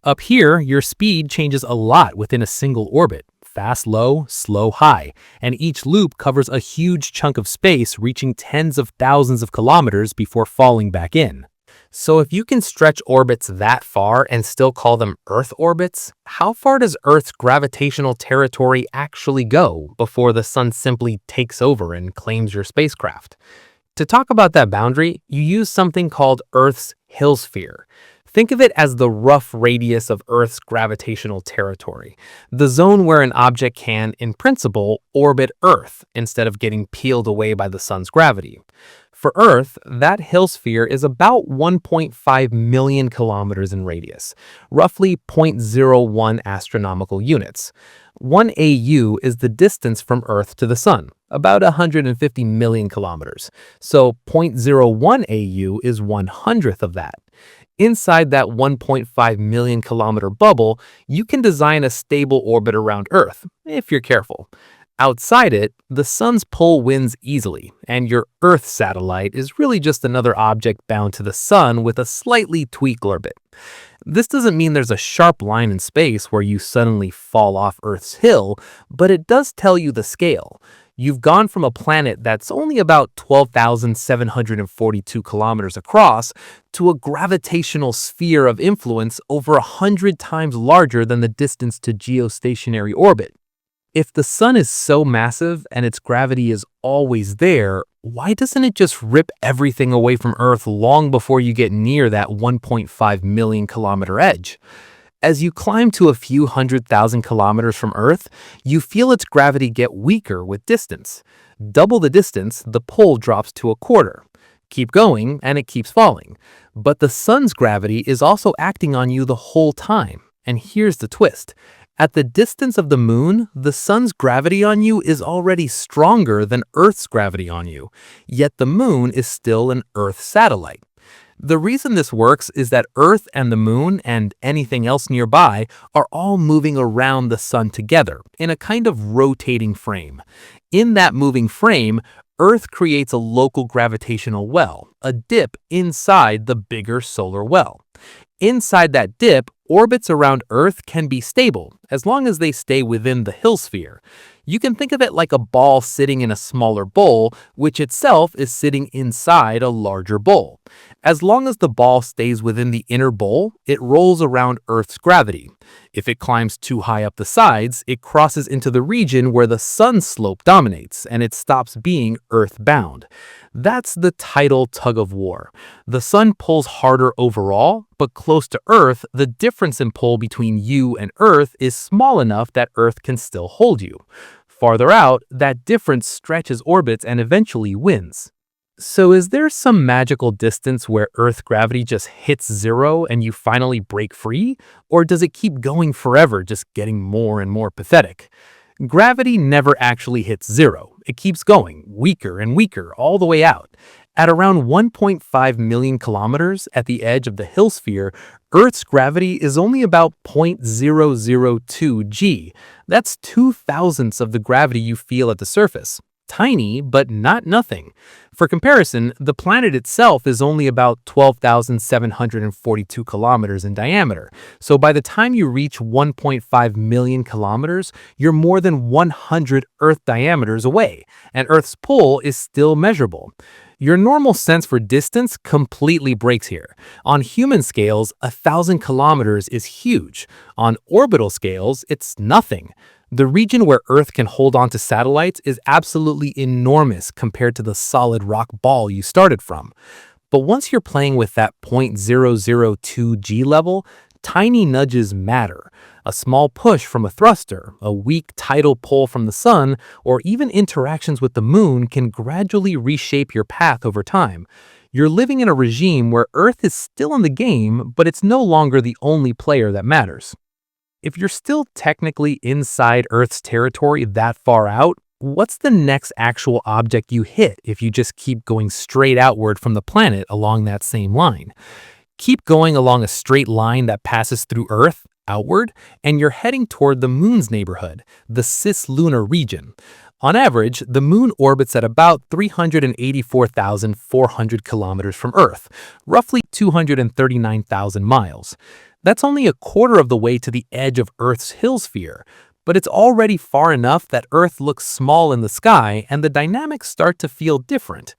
Up here, your speed changes a lot within a single orbit. Fast low, slow high, and each loop covers a huge chunk of space reaching tens of thousands of kilometers before falling back in. So if you can stretch orbits that far and still call them Earth orbits, how far does Earth's gravitational territory actually go before the Sun simply takes over and claims your spacecraft? To talk about that boundary, you use something called Earth's heliosphere. Think of it as the rough radius of Earth's gravitational territory, the zone where an object can, in principle, orbit Earth instead of getting peeled away by the Sun's gravity. For Earth, that heliosphere is about 1.5 million kilometers in radius, roughly 0.01 astronomical units. 1 AU is the distance from Earth to the Sun, about 150 million kilometers, so 0.01 AU is 1/100th of that. Inside that 1.5 million kilometer bubble, you can design a stable orbit around Earth, if you're careful. Outside it, the Sun's pull wins easily, and your Earth satellite is really just another object bound to the Sun with a slightly tweaked orbit. This doesn't mean there's a sharp line in space where you suddenly fall off Earth's hill, but it does tell you the scale. You've gone from a planet that's only about 12,742 kilometers across to a gravitational sphere of influence over 100 times larger than the distance to geostationary orbit. If the Sun is so massive and its gravity is always there, why doesn't it just rip everything away from Earth long before you get near that 1.5 million kilometer edge? As you climb to a few 100,000 kilometers from Earth, you feel its gravity get weaker with distance. Double the distance, the pull drops to a quarter. Keep going, and it keeps falling. But the Sun's gravity is also acting on you the whole time. And here's the twist. At the distance of the Moon, the Sun's gravity on you is already stronger than Earth's gravity on you, yet the Moon is still an Earth satellite. The reason this works is that Earth and the Moon and anything else nearby are all moving around the Sun together in a kind of rotating frame. In that moving frame, Earth creates a local gravitational well, a dip inside the bigger solar well. Inside that dip, orbits around Earth can be stable as long as they stay within the heliosphere. You can think of it like a ball sitting in a smaller bowl, which itself is sitting inside a larger bowl. As long as the ball stays within the inner bowl, it rolls around Earth's gravity. If it climbs too high up the sides, it crosses into the region where the Sun's slope dominates, and it stops being Earth-bound. That's the tidal tug-of-war. The Sun pulls harder overall, but close to Earth, the difference in pull between you and Earth is small enough that Earth can still hold you. Farther out, that difference stretches orbits and eventually wins. So is there some magical distance where Earth gravity just hits zero and you finally break free? Or does it keep going forever, just getting more and more pathetic? Gravity never actually hits zero. It keeps going, weaker and weaker, all the way out. At around 1.5 million kilometers at the edge of the heliosphere, Earth's gravity is only about 0.002 g. That's 2 thousandths of the gravity you feel at the surface. Tiny, but not nothing. For comparison, the planet itself is only about 12,742 kilometers in diameter. So by the time you reach 1.5 million kilometers, you're more than 100 Earth diameters away, and Earth's pull is still measurable. Your normal sense for distance completely breaks here. On human scales, 1,000 kilometers is huge. On orbital scales, it's nothing. The region where Earth can hold on to satellites is absolutely enormous compared to the solid rock ball you started from. But once you're playing with that 0.002 G level, tiny nudges matter. A small push from a thruster, a weak tidal pull from the sun, or even interactions with the moon can gradually reshape your path over time. You're living in a regime where Earth is still in the game, but it's no longer the only player that matters. If you're still technically inside Earth's territory that far out, what's the next actual object you hit if you just keep going straight outward from the planet along that same line? Keep going along a straight line that passes through Earth, outward, and you're heading toward the moon's neighborhood, the cislunar region. On average, the moon orbits at about 384,400 kilometers from Earth, roughly 239,000 miles. That's only a quarter of the way to the edge of Earth's heliosphere, but it's already far enough that Earth looks small in the sky and the dynamics start to feel different.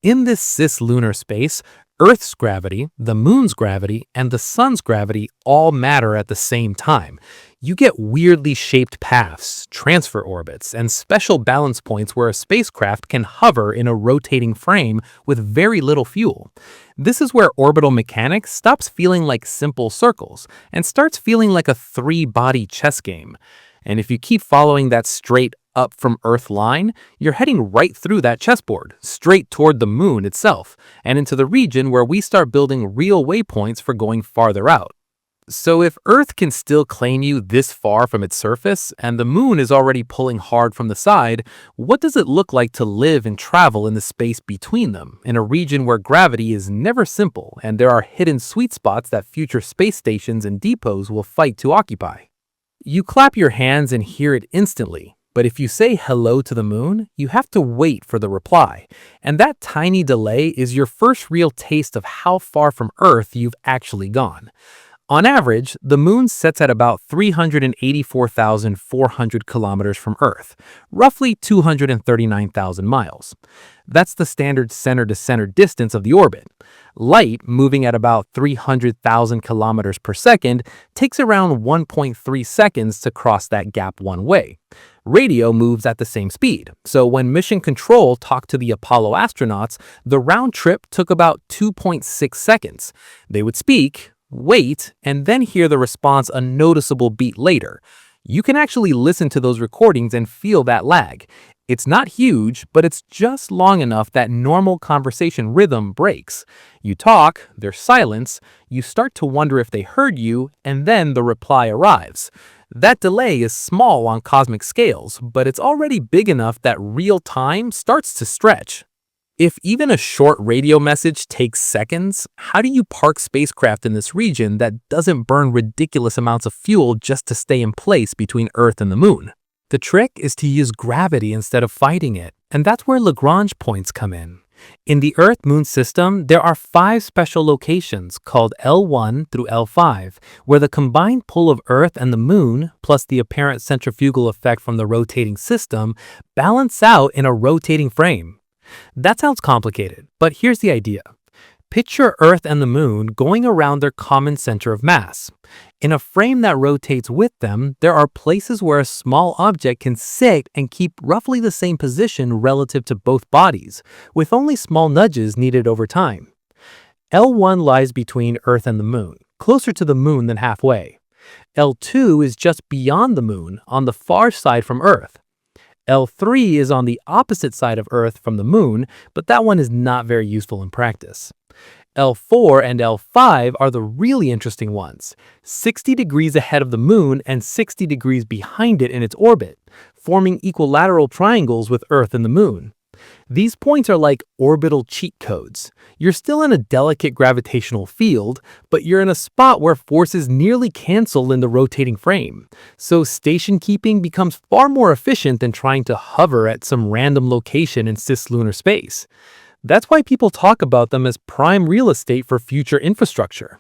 In this cislunar space, Earth's gravity, the moon's gravity, and the sun's gravity all matter at the same time. You get weirdly shaped paths, transfer orbits, and special balance points where a spacecraft can hover in a rotating frame with very little fuel. This is where orbital mechanics stops feeling like simple circles and starts feeling like a three-body chess game. And if you keep following that straight up from Earth line, you're heading right through that chessboard, straight toward the moon itself, and into the region where we start building real waypoints for going farther out. So if Earth can still claim you this far from its surface, and the moon is already pulling hard from the side, what does it look like to live and travel in the space between them, in a region where gravity is never simple and there are hidden sweet spots that future space stations and depots will fight to occupy? You clap your hands and hear it instantly. But if you say hello to the moon, you have to wait for the reply. And that tiny delay is your first real taste of how far from Earth you've actually gone. On average, the moon sets at about 384,400 kilometers from Earth, roughly 239,000 miles. That's the standard center-to-center distance of the orbit. Light, moving at about 300,000 kilometers per second, takes around 1.3 seconds to cross that gap one way. Radio moves at the same speed, so when Mission Control talked to the Apollo astronauts, the round trip took about 2.6 seconds. They would speak, wait, and then hear the response a noticeable beat later. You can actually listen to those recordings and feel that lag. It's not huge, but it's just long enough that normal conversation rhythm breaks. You talk, there's silence, you start to wonder if they heard you, and then the reply arrives. That delay is small on cosmic scales, but it's already big enough that real time starts to stretch. If even a short radio message takes seconds, how do you park spacecraft in this region that doesn't burn ridiculous amounts of fuel just to stay in place between Earth and the moon? The trick is to use gravity instead of fighting it, and that's where Lagrange points come in. In the Earth-Moon system, there are 5 special locations called L1 through L5, where the combined pull of Earth and the Moon, plus the apparent centrifugal effect from the rotating system, balance out in a rotating frame. That sounds complicated, but here's the idea. Picture Earth and the Moon going around their common center of mass. In a frame that rotates with them, there are places where a small object can sit and keep roughly the same position relative to both bodies, with only small nudges needed over time. L1 lies between Earth and the Moon, closer to the Moon than halfway. L2 is just beyond the Moon, on the far side from Earth. L3 is on the opposite side of Earth from the Moon, but that one is not very useful in practice. L4 and L5 are the really interesting ones, 60 degrees ahead of the Moon and 60 degrees behind it in its orbit, forming equilateral triangles with Earth and the Moon. These points are like orbital cheat codes. You're still in a delicate gravitational field, but you're in a spot where forces nearly cancel in the rotating frame. So station keeping becomes far more efficient than trying to hover at some random location in cislunar space. That's why people talk about them as prime real estate for future infrastructure.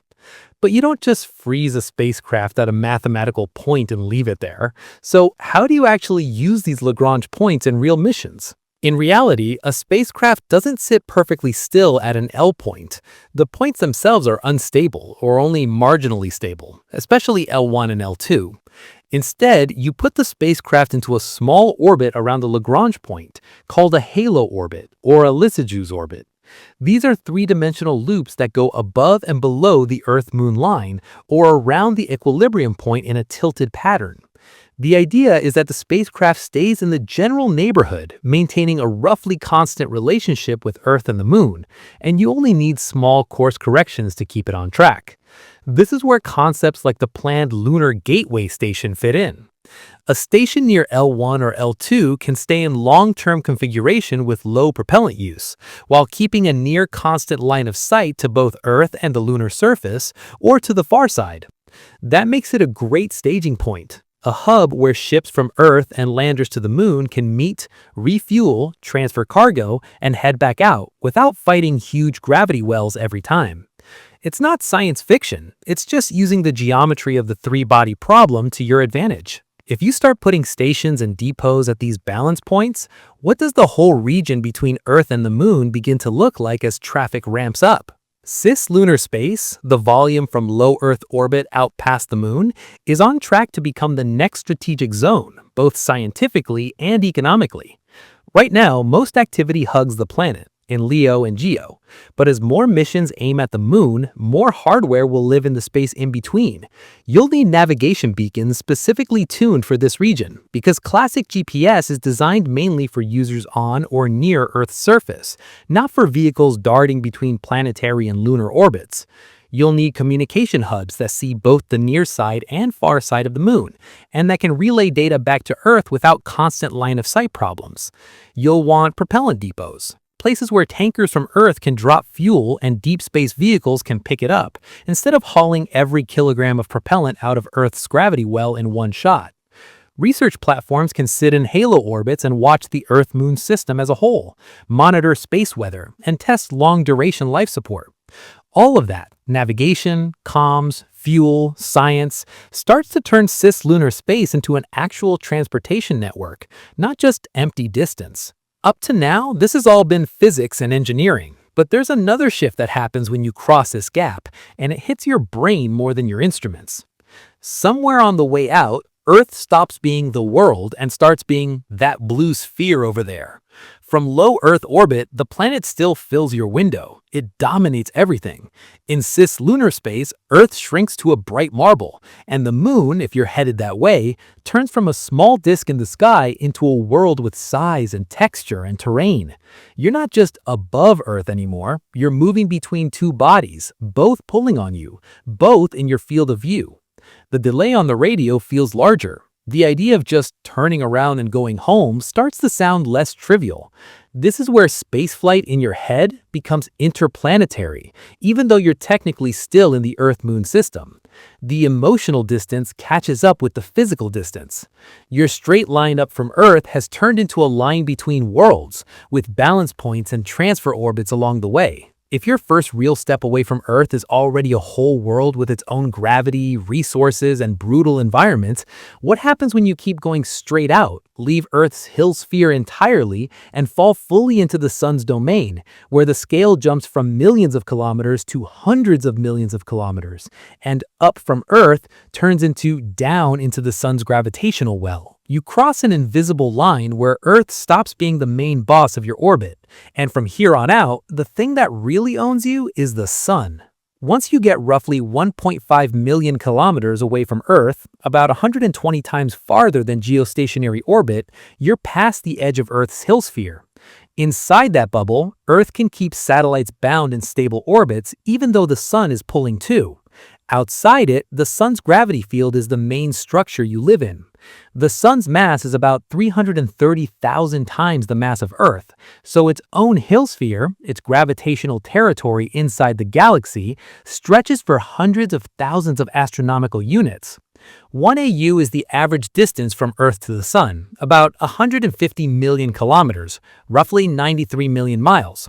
But you don't just freeze a spacecraft at a mathematical point and leave it there. So how do you actually use these Lagrange points in real missions? In reality, a spacecraft doesn't sit perfectly still at an L point. The points themselves are unstable or only marginally stable, especially L1 and L2. Instead, you put the spacecraft into a small orbit around the Lagrange point, called a halo orbit or a Lissajous orbit. These are three-dimensional loops that go above and below the Earth-Moon line or around the equilibrium point in a tilted pattern. The idea is that the spacecraft stays in the general neighborhood, maintaining a roughly constant relationship with Earth and the Moon, and you only need small course corrections to keep it on track. This is where concepts like the planned Lunar Gateway Station fit in. A station near L1 or L2 can stay in long-term configuration with low propellant use, while keeping a near-constant line of sight to both Earth and the lunar surface, or to the far side. That makes it a great staging point, a hub where ships from Earth and landers to the Moon can meet, refuel, transfer cargo, and head back out without fighting huge gravity wells every time. It's not science fiction, it's just using the geometry of the three-body problem to your advantage. If you start putting stations and depots at these balance points, what does the whole region between Earth and the Moon begin to look like as traffic ramps up? Cislunar space, the volume from low Earth orbit out past the Moon, is on track to become the next strategic zone, both scientifically and economically. Right now, most activity hugs the planet, in LEO and GEO, but as more missions aim at the Moon, more hardware will live in the space in between. You'll need navigation beacons specifically tuned for this region, because classic GPS is designed mainly for users on or near Earth's surface, not for vehicles darting between planetary and lunar orbits. You'll need communication hubs that see both the near side and far side of the Moon, and that can relay data back to Earth without constant line-of-sight problems. You'll want propellant depots, places where tankers from Earth can drop fuel and deep space vehicles can pick it up, instead of hauling every kilogram of propellant out of Earth's gravity well in one shot. Research platforms can sit in halo orbits and watch the Earth-Moon system as a whole, monitor space weather, and test long-duration life support. All of that, navigation, comms, fuel, science, starts to turn cislunar space into an actual transportation network, not just empty distance. Up to now, this has all been physics and engineering, but there's another shift that happens when you cross this gap, and it hits your brain more than your instruments. Somewhere on the way out, Earth stops being the world and starts being that blue sphere over there. From low Earth orbit, the planet still fills your window. It dominates everything. In cislunar space, Earth shrinks to a bright marble, and the Moon, if you're headed that way, turns from a small disk in the sky into a world with size and texture and terrain. You're not just above Earth anymore, you're moving between two bodies, both pulling on you, both in your field of view. The delay on the radio feels larger. The idea of just turning around and going home starts to sound less trivial. This is where spaceflight in your head becomes interplanetary, even though you're technically still in the Earth-Moon system. The emotional distance catches up with the physical distance. Your straight line up from Earth has turned into a line between worlds, with balance points and transfer orbits along the way. If your first real step away from Earth is already a whole world with its own gravity, resources, and brutal environment, what happens when you keep going straight out, leave Earth's heliosphere entirely, and fall fully into the Sun's domain, where the scale jumps from millions of kilometers to hundreds of millions of kilometers, and up from Earth turns into down into the Sun's gravitational well? You cross an invisible line where Earth stops being the main boss of your orbit, and from here on out, the thing that really owns you is the Sun. Once you get roughly 1.5 million kilometers away from Earth, about 120 times farther than geostationary orbit, you're past the edge of Earth's heliosphere. Inside that bubble, Earth can keep satellites bound in stable orbits even though the Sun is pulling too. Outside it, the Sun's gravity field is the main structure you live in. The sun's mass is about 330,000 times the mass of Earth, so its own heliosphere, its gravitational territory inside the galaxy, stretches for hundreds of thousands of astronomical units. 1 AU is the average distance from Earth to the Sun, about 150 million kilometers, roughly 93 million miles.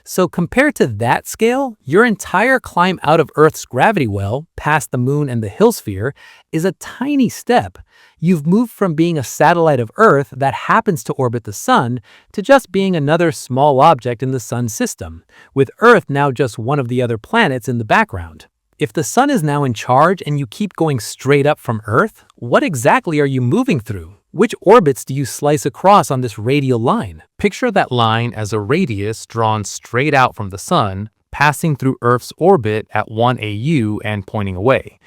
So compared to that scale, your entire climb out of Earth's gravity well, past the Moon and the heliosphere, is a tiny step. You've moved from being a satellite of Earth that happens to orbit the Sun to just being another small object in the Sun's system, with Earth now just one of the other planets in the background. If the Sun is now in charge and you keep going straight up from Earth, what exactly are you moving through? Which orbits do you slice across on this radial line? Picture that line as a radius drawn straight out from the Sun, passing through Earth's orbit at 1 AU and pointing away.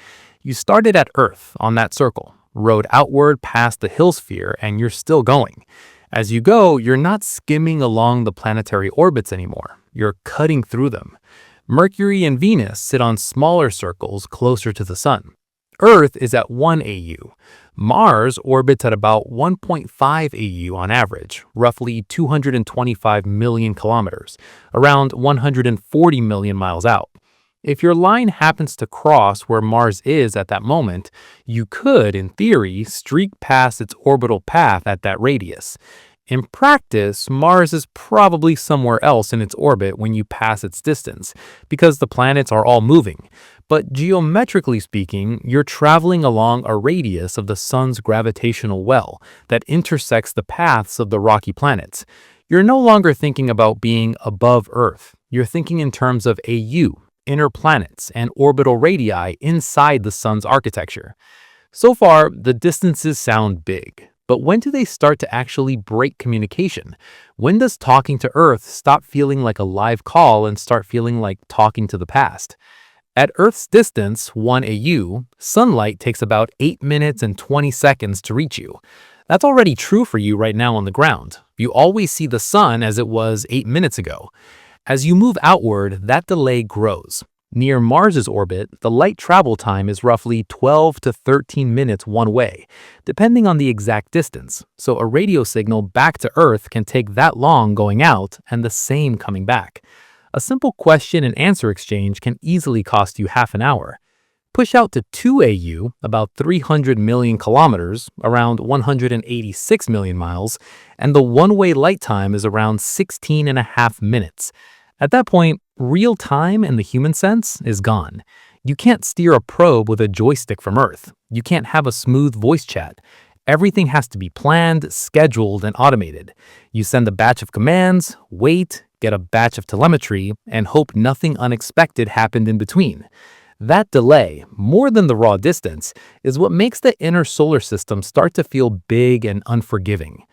You started at Earth on that circle, rode outward past the heliosphere, and you're still going. As you go, you're not skimming along the planetary orbits anymore. You're cutting through them. Mercury and Venus sit on smaller circles closer to the Sun. Earth is at 1 AU. Mars orbits at about 1.5 AU on average, roughly 225 million kilometers, around 140 million miles out. If your line happens to cross where Mars is at that moment, you could, in theory, streak past its orbital path at that radius. In practice, Mars is probably somewhere else in its orbit when you pass its distance, because the planets are all moving. But geometrically speaking, you're traveling along a radius of the Sun's gravitational well that intersects the paths of the rocky planets. You're no longer thinking about being above Earth. You're thinking in terms of AU, inner planets, and orbital radii inside the Sun's architecture. So far, the distances sound big. But when do they start to actually break communication? When does talking to Earth stop feeling like a live call and start feeling like talking to the past? At Earth's distance, 1 AU, sunlight takes about 8 minutes and 20 seconds to reach you. That's already true for you right now on the ground. You always see the sun as it was 8 minutes ago. As you move outward, that delay grows. Near Mars's orbit, the light travel time is roughly 12 to 13 minutes one way, depending on the exact distance. So a radio signal back to Earth can take that long going out and the same coming back. A simple question and answer exchange can easily cost you half an hour. Push out to 2 AU, about 300 million kilometers, around 186 million miles, and the one-way light time is around 16 and a half minutes. At that point, real time in the human sense is gone. You can't steer a probe with a joystick from Earth. You can't have a smooth voice chat. Everything has to be planned, scheduled, and automated. You send a batch of commands, wait, get a batch of telemetry, and hope nothing unexpected happened in between. That delay, more than the raw distance, is what makes the inner solar system start to feel big and unforgiving.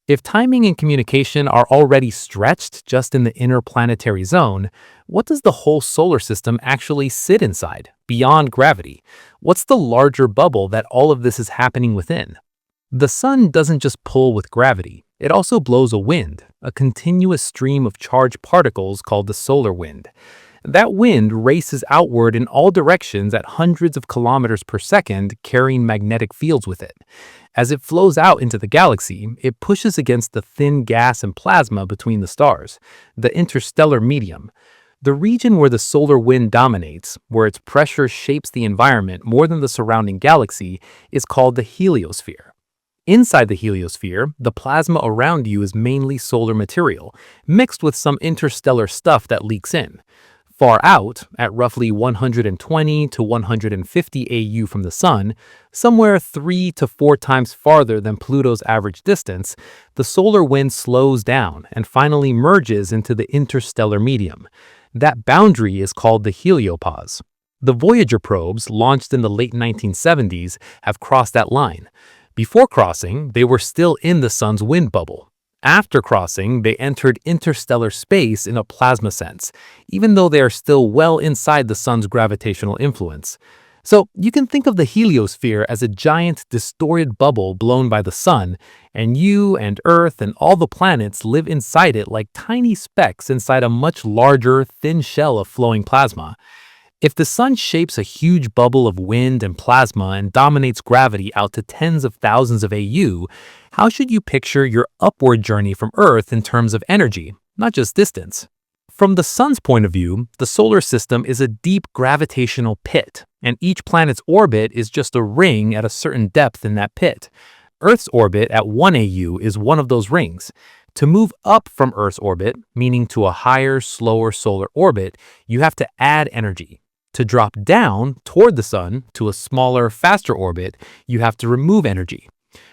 If timing and communication are already stretched just in the inner planetary zone, what does the whole solar system actually sit inside, beyond gravity? What's the larger bubble that all of this is happening within? The sun doesn't just pull with gravity, it also blows a wind, a continuous stream of charged particles called the solar wind. That wind races outward in all directions at hundreds of kilometers per second, carrying magnetic fields with it. As it flows out into the galaxy, it pushes against the thin gas and plasma between the stars, the interstellar medium. The region where the solar wind dominates, where its pressure shapes the environment more than the surrounding galaxy, is called the heliosphere. Inside the heliosphere, the plasma around you is mainly solar material, mixed with some interstellar stuff that leaks in. Far out, at roughly 120 to 150 AU from the Sun, somewhere 3 to 4 times farther than Pluto's average distance, the solar wind slows down and finally merges into the interstellar medium. That boundary is called the heliopause. The Voyager probes, launched in the late 1970s, have crossed that line. Before crossing, they were still in the Sun's wind bubble. After crossing, they entered interstellar space in a plasma sense, even though they are still well inside the Sun's gravitational influence. So you can think of the heliosphere as a giant, distorted bubble blown by the Sun, and you and Earth and all the planets live inside it like tiny specks inside a much larger, thin shell of flowing plasma. If the sun shapes a huge bubble of wind and plasma and dominates gravity out to tens of thousands of AU, how should you picture your upward journey from Earth in terms of energy, not just distance? From the sun's point of view, the solar system is a deep gravitational pit, and each planet's orbit is just a ring at a certain depth in that pit. Earth's orbit at 1 AU is one of those rings. To move up from Earth's orbit, meaning to a higher, slower solar orbit, you have to add energy. To drop down toward the sun to a smaller, faster orbit, you have to remove energy.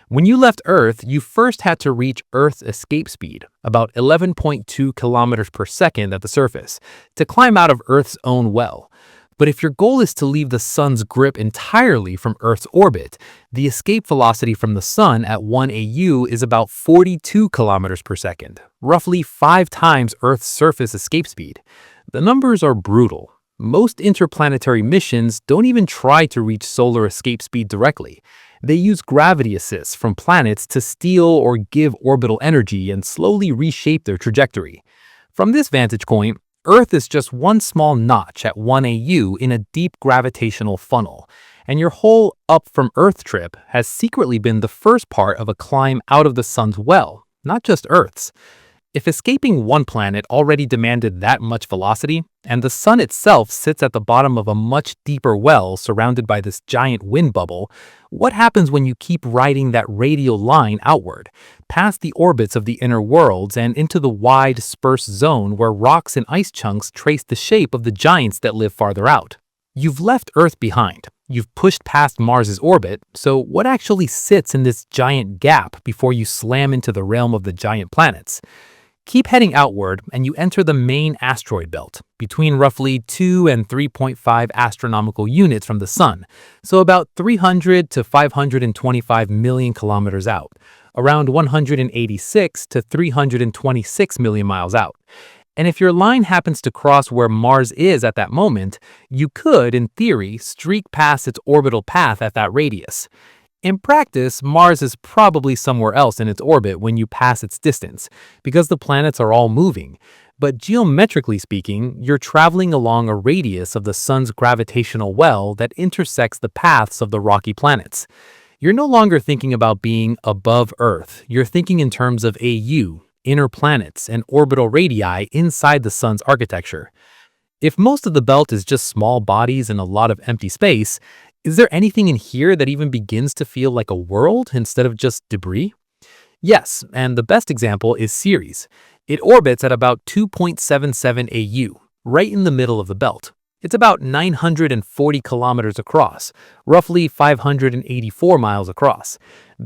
When you left Earth, you first had to reach Earth's escape speed, about 11.2 kilometers per second at the surface, to climb out of Earth's own well. But if your goal is to leave the sun's grip entirely from Earth's orbit, the escape velocity from the sun at 1 AU is about 42 kilometers per second, roughly 5 times Earth's surface escape speed. The numbers are brutal. Most interplanetary missions don't even try to reach solar escape speed directly. They use gravity assists from planets to steal or give orbital energy and slowly reshape their trajectory. From this vantage point, Earth is just one small notch at 1 AU in a deep gravitational funnel, and your whole up from Earth trip has secretly been the first part of a climb out of the sun's well, not just Earth's. If escaping one planet already demanded that much velocity, and the sun itself sits at the bottom of a much deeper well surrounded by this giant wind bubble, what happens when you keep riding that radial line outward, past the orbits of the inner worlds and into the wide, sparse zone where rocks and ice chunks trace the shape of the giants that live farther out? You've left Earth behind. You've pushed past Mars's orbit, so what actually sits in this giant gap before you slam into the realm of the giant planets? Keep heading outward and you enter the main asteroid belt, between roughly 2 and 3.5 astronomical units from the sun, so about 300 to 525 million kilometers out, around 186 to 326 million miles out. And if your line happens to cross where Mars is at that moment, you could, in theory, streak past its orbital path at that radius. In practice, Mars is probably somewhere else in its orbit when you pass its distance, because the planets are all moving. But geometrically speaking, you're traveling along a radius of the sun's gravitational well that intersects the paths of the rocky planets. You're no longer thinking about being above Earth. You're thinking in terms of AU, inner planets, and orbital radii inside the sun's architecture. If most of the belt is just small bodies and a lot of empty space, is there anything in here that even begins to feel like a world instead of just debris? Yes, and the best example is Ceres. It orbits at about 2.77 AU, right in the middle of the belt. It's about 940 kilometers across, roughly 584 miles across,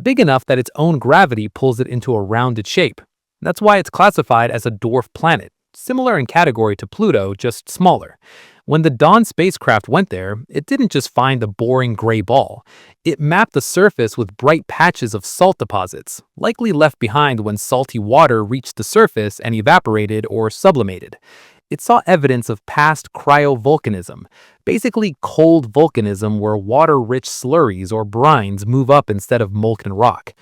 big enough that its own gravity pulls it into a rounded shape. That's why it's classified as a dwarf planet, similar in category to Pluto, just smaller. When the Dawn spacecraft went there, it didn't just find a boring gray ball. It mapped the surface with bright patches of salt deposits, likely left behind when salty water reached the surface and evaporated or sublimated. It saw evidence of past cryovolcanism, basically cold volcanism where water-rich slurries or brines move up instead of molten rock.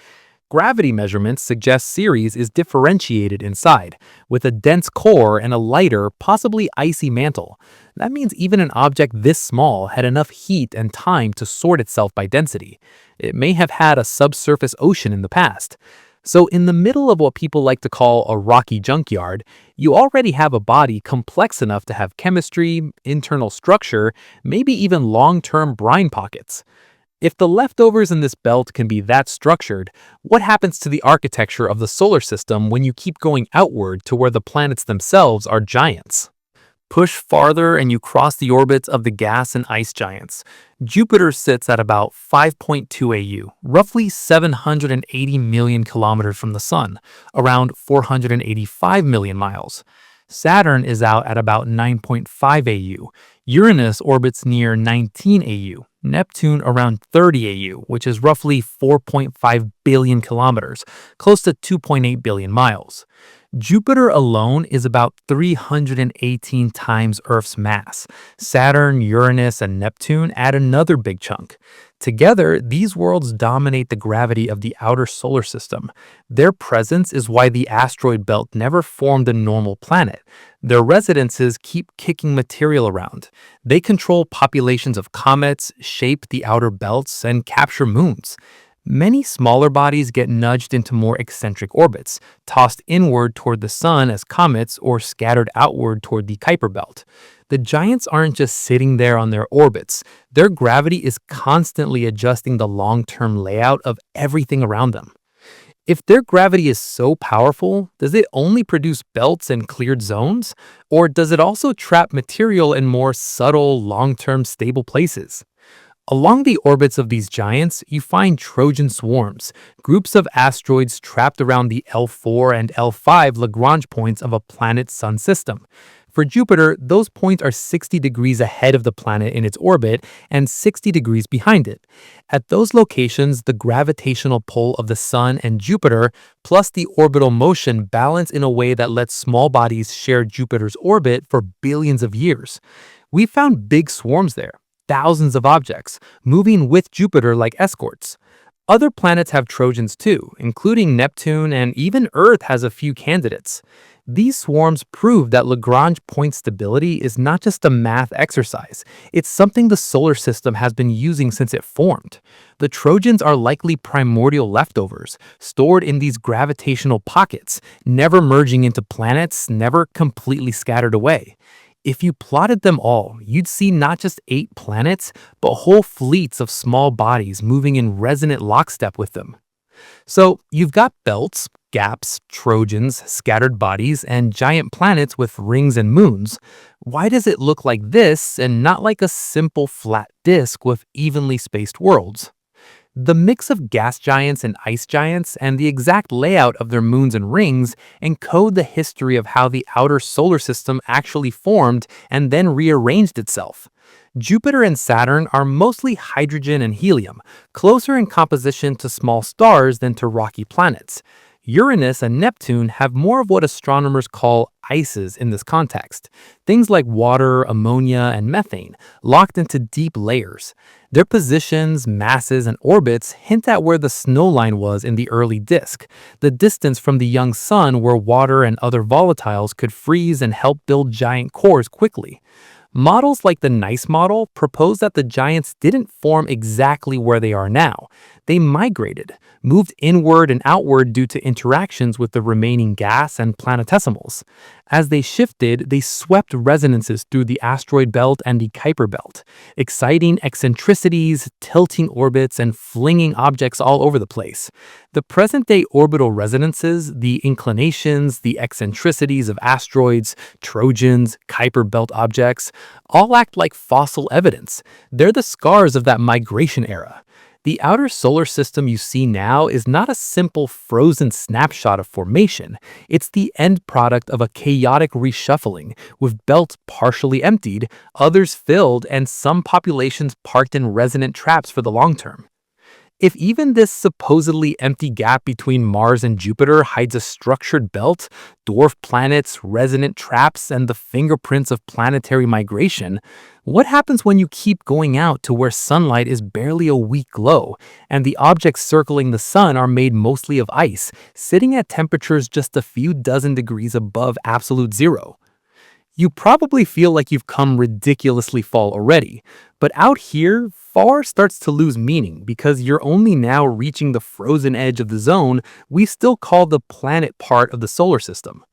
Gravity measurements suggest Ceres is differentiated inside, with a dense core and a lighter, possibly icy mantle. That means even an object this small had enough heat and time to sort itself by density. It may have had a subsurface ocean in the past. So in the middle of what people like to call a rocky junkyard, you already have a body complex enough to have chemistry, internal structure, maybe even long-term brine pockets. If the leftovers in this belt can be that structured, what happens to the architecture of the solar system when you keep going outward to where the planets themselves are giants? Push farther and you cross the orbits of the gas and ice giants. Jupiter sits at about 5.2 AU, roughly 780 million kilometers from the sun, around 485 million miles. Saturn is out at about 9.5 AU. Uranus orbits near 19 AU. Neptune around 30 AU, which is roughly 4.5 billion kilometers, close to 2.8 billion miles. Jupiter alone is about 318 times Earth's mass. Saturn, Uranus, and Neptune add another big chunk. Together, these worlds dominate the gravity of the outer solar system. Their presence is why the asteroid belt never formed a normal planet. Their residences keep kicking material around. They control populations of comets, shape the outer belts, and capture moons. Many smaller bodies get nudged into more eccentric orbits, tossed inward toward the sun as comets or scattered outward toward the Kuiper Belt. The giants aren't just sitting there on their orbits. Their gravity is constantly adjusting the long-term layout of everything around them. If their gravity is so powerful, does it only produce belts and cleared zones? Or does it also trap material in more subtle, long-term stable places? Along the orbits of these giants, you find Trojan swarms, groups of asteroids trapped around the L4 and L5 Lagrange points of a planet-sun system. For Jupiter, those points are 60 degrees ahead of the planet in its orbit and 60 degrees behind it. At those locations, the gravitational pull of the Sun and Jupiter, plus the orbital motion, balance in a way that lets small bodies share Jupiter's orbit for billions of years. We found big swarms there, thousands of objects, moving with Jupiter like escorts. Other planets have Trojans too, including Neptune, and even Earth has a few candidates. These swarms prove that Lagrange point stability is not just a math exercise, it's something the solar system has been using since it formed. The Trojans are likely primordial leftovers, stored in these gravitational pockets, never merging into planets, never completely scattered away. If you plotted them all, you'd see not just 8 planets, but whole fleets of small bodies moving in resonant lockstep with them. So you've got belts, gaps, Trojans, scattered bodies, and giant planets with rings and moons. Why does it look like this and not like a simple flat disk with evenly spaced worlds? The mix of gas giants and ice giants and the exact layout of their moons and rings encode the history of how the outer solar system actually formed and then rearranged itself. Jupiter and Saturn are mostly hydrogen and helium, closer in composition to small stars than to rocky planets. Uranus and Neptune have more of what astronomers call ices in this context, things like water, ammonia, and methane, locked into deep layers. Their positions, masses, and orbits hint at where the snowline was in the early disk, the distance from the young sun where water and other volatiles could freeze and help build giant cores quickly. Models like the NICE model propose that the giants didn't form exactly where they are now. They migrated, moved inward and outward due to interactions with the remaining gas and planetesimals. As they shifted, they swept resonances through the asteroid belt and the Kuiper Belt, exciting eccentricities, tilting orbits, and flinging objects all over the place. The present-day orbital resonances, the inclinations, the eccentricities of asteroids, Trojans, Kuiper Belt objects, all act like fossil evidence. They're the scars of that migration era. The outer solar system you see now is not a simple frozen snapshot of formation. It's the end product of a chaotic reshuffling, with belts partially emptied, others filled, and some populations parked in resonant traps for the long term. If even this supposedly empty gap between Mars and Jupiter hides a structured belt, dwarf planets, resonant traps, and the fingerprints of planetary migration, what happens when you keep going out to where sunlight is barely a weak glow, and the objects circling the sun are made mostly of ice, sitting at temperatures just a few dozen degrees above absolute zero? You probably feel like you've come ridiculously far already, but out here, far starts to lose meaning because you're only now reaching the frozen edge of the zone we still call the planet part of the solar system.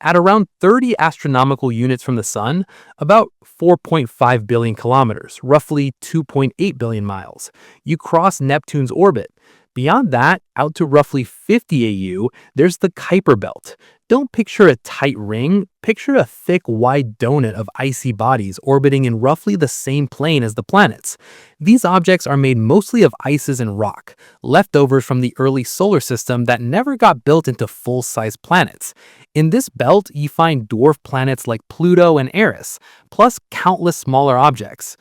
At around 30 astronomical units from the sun, about 4.5 billion kilometers, roughly 2.8 billion miles, you cross Neptune's orbit. Beyond that, out to roughly 50 AU, there's the Kuiper Belt. Don't picture a tight ring, picture a thick, wide donut of icy bodies orbiting in roughly the same plane as the planets. These objects are made mostly of ices and rock, leftovers from the early solar system that never got built into full-size planets. In this belt, you find dwarf planets like Pluto and Eris, plus countless smaller objects.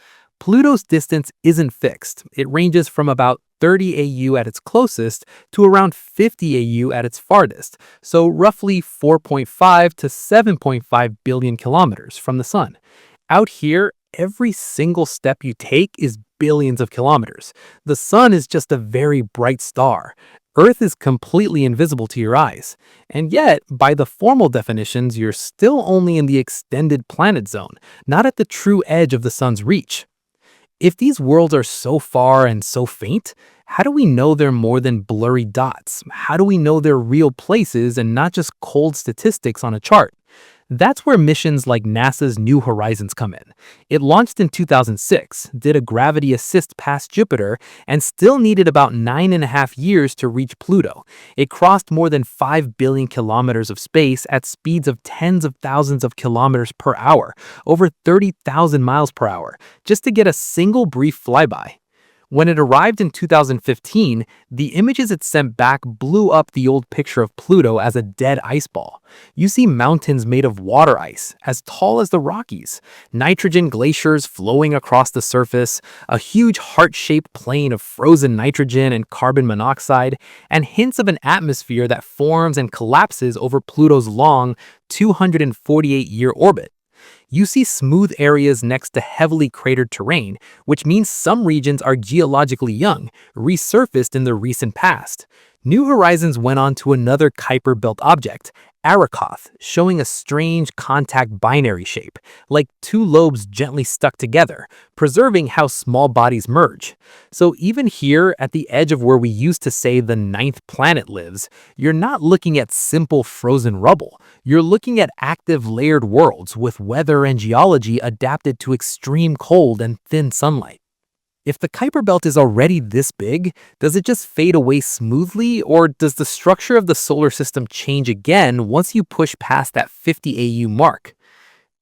Pluto's distance isn't fixed. It ranges from about 30 AU at its closest to around 50 AU at its farthest, so roughly 4.5 to 7.5 billion kilometers from the sun. Out here, every single step you take is billions of kilometers. The sun is just a very bright star. Earth is completely invisible to your eyes. And yet, by the formal definitions, you're still only in the extended planet zone, not at the true edge of the sun's reach. If these worlds are so far and so faint, how do we know they're more than blurry dots? How do we know they're real places and not just cold statistics on a chart? That's where missions like NASA's New Horizons come in. It launched in 2006, did a gravity assist past Jupiter, and still needed about 9.5 years to reach Pluto. It crossed more than 5 billion kilometers of space at speeds of tens of thousands of kilometers per hour, over 30,000 miles per hour, just to get a single brief flyby. When it arrived in 2015, the images it sent back blew up the old picture of Pluto as a dead ice ball. You see mountains made of water ice, as tall as the Rockies, nitrogen glaciers flowing across the surface, a huge heart-shaped plain of frozen nitrogen and carbon monoxide, and hints of an atmosphere that forms and collapses over Pluto's long 248-year orbit. You see smooth areas next to heavily cratered terrain, which means some regions are geologically young, resurfaced in the recent past. New Horizons went on to another Kuiper Belt object, Arrokoth, showing a strange contact binary shape, like two lobes gently stuck together, preserving how small bodies merge. So even here, at the edge of where we used to say the ninth planet lives, you're not looking at simple frozen rubble. You're looking at active layered worlds with weather and geology adapted to extreme cold and thin sunlight. If the Kuiper Belt is already this big, does it just fade away smoothly, or does the structure of the solar system change again once you push past that 50 AU mark?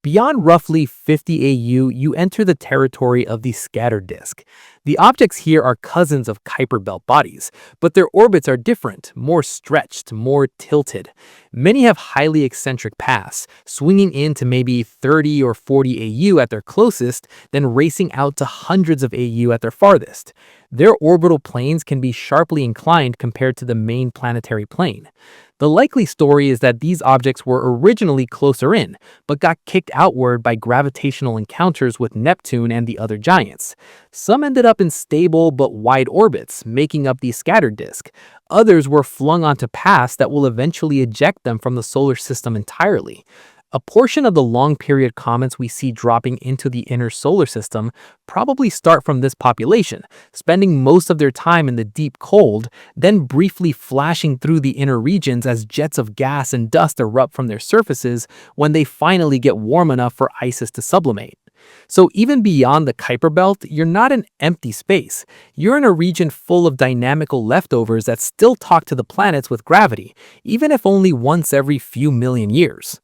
Beyond roughly 50 AU, you enter the territory of the scattered disk. The objects here are cousins of Kuiper Belt bodies, but their orbits are different, more stretched, more tilted. Many have highly eccentric paths, swinging into maybe 30 or 40 AU at their closest, then racing out to hundreds of AU at their farthest. Their orbital planes can be sharply inclined compared to the main planetary plane. The likely story is that these objects were originally closer in, but got kicked outward by gravitational encounters with Neptune and the other giants. Some ended up in stable but wide orbits, making up the scattered disk. Others were flung onto paths that will eventually eject them from the solar system entirely. A portion of the long-period comets we see dropping into the inner solar system probably start from this population, spending most of their time in the deep cold, then briefly flashing through the inner regions as jets of gas and dust erupt from their surfaces when they finally get warm enough for ices to sublimate. So even beyond the Kuiper Belt, you're not in empty space. You're in a region full of dynamical leftovers that still talk to the planets with gravity, even if only once every few million years.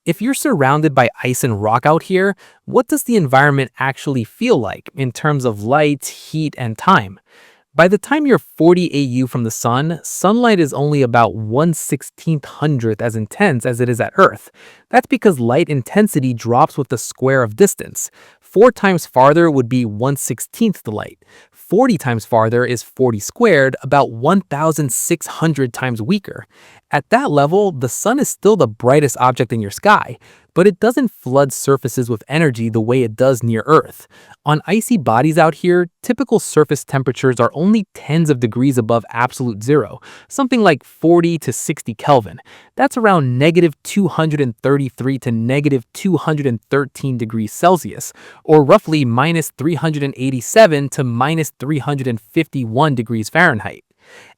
If you're surrounded by ice and rock out here, what does the environment actually feel like in terms of light, heat, and time? By the time you're 40 AU from the sun, sunlight is only about 1/1600th as intense as it is at Earth. That's because light intensity drops with the square of distance. 4 times farther would be 1/16th the light. 40 times farther is 40 squared, about 1,600 times weaker. At that level, the sun is still the brightest object in your sky, but it doesn't flood surfaces with energy the way it does near Earth. On icy bodies out here, typical surface temperatures are only tens of degrees above absolute zero, something like 40 to 60 Kelvin. That's around -233 to -213 degrees Celsius, or roughly -387 to -351 degrees Fahrenheit.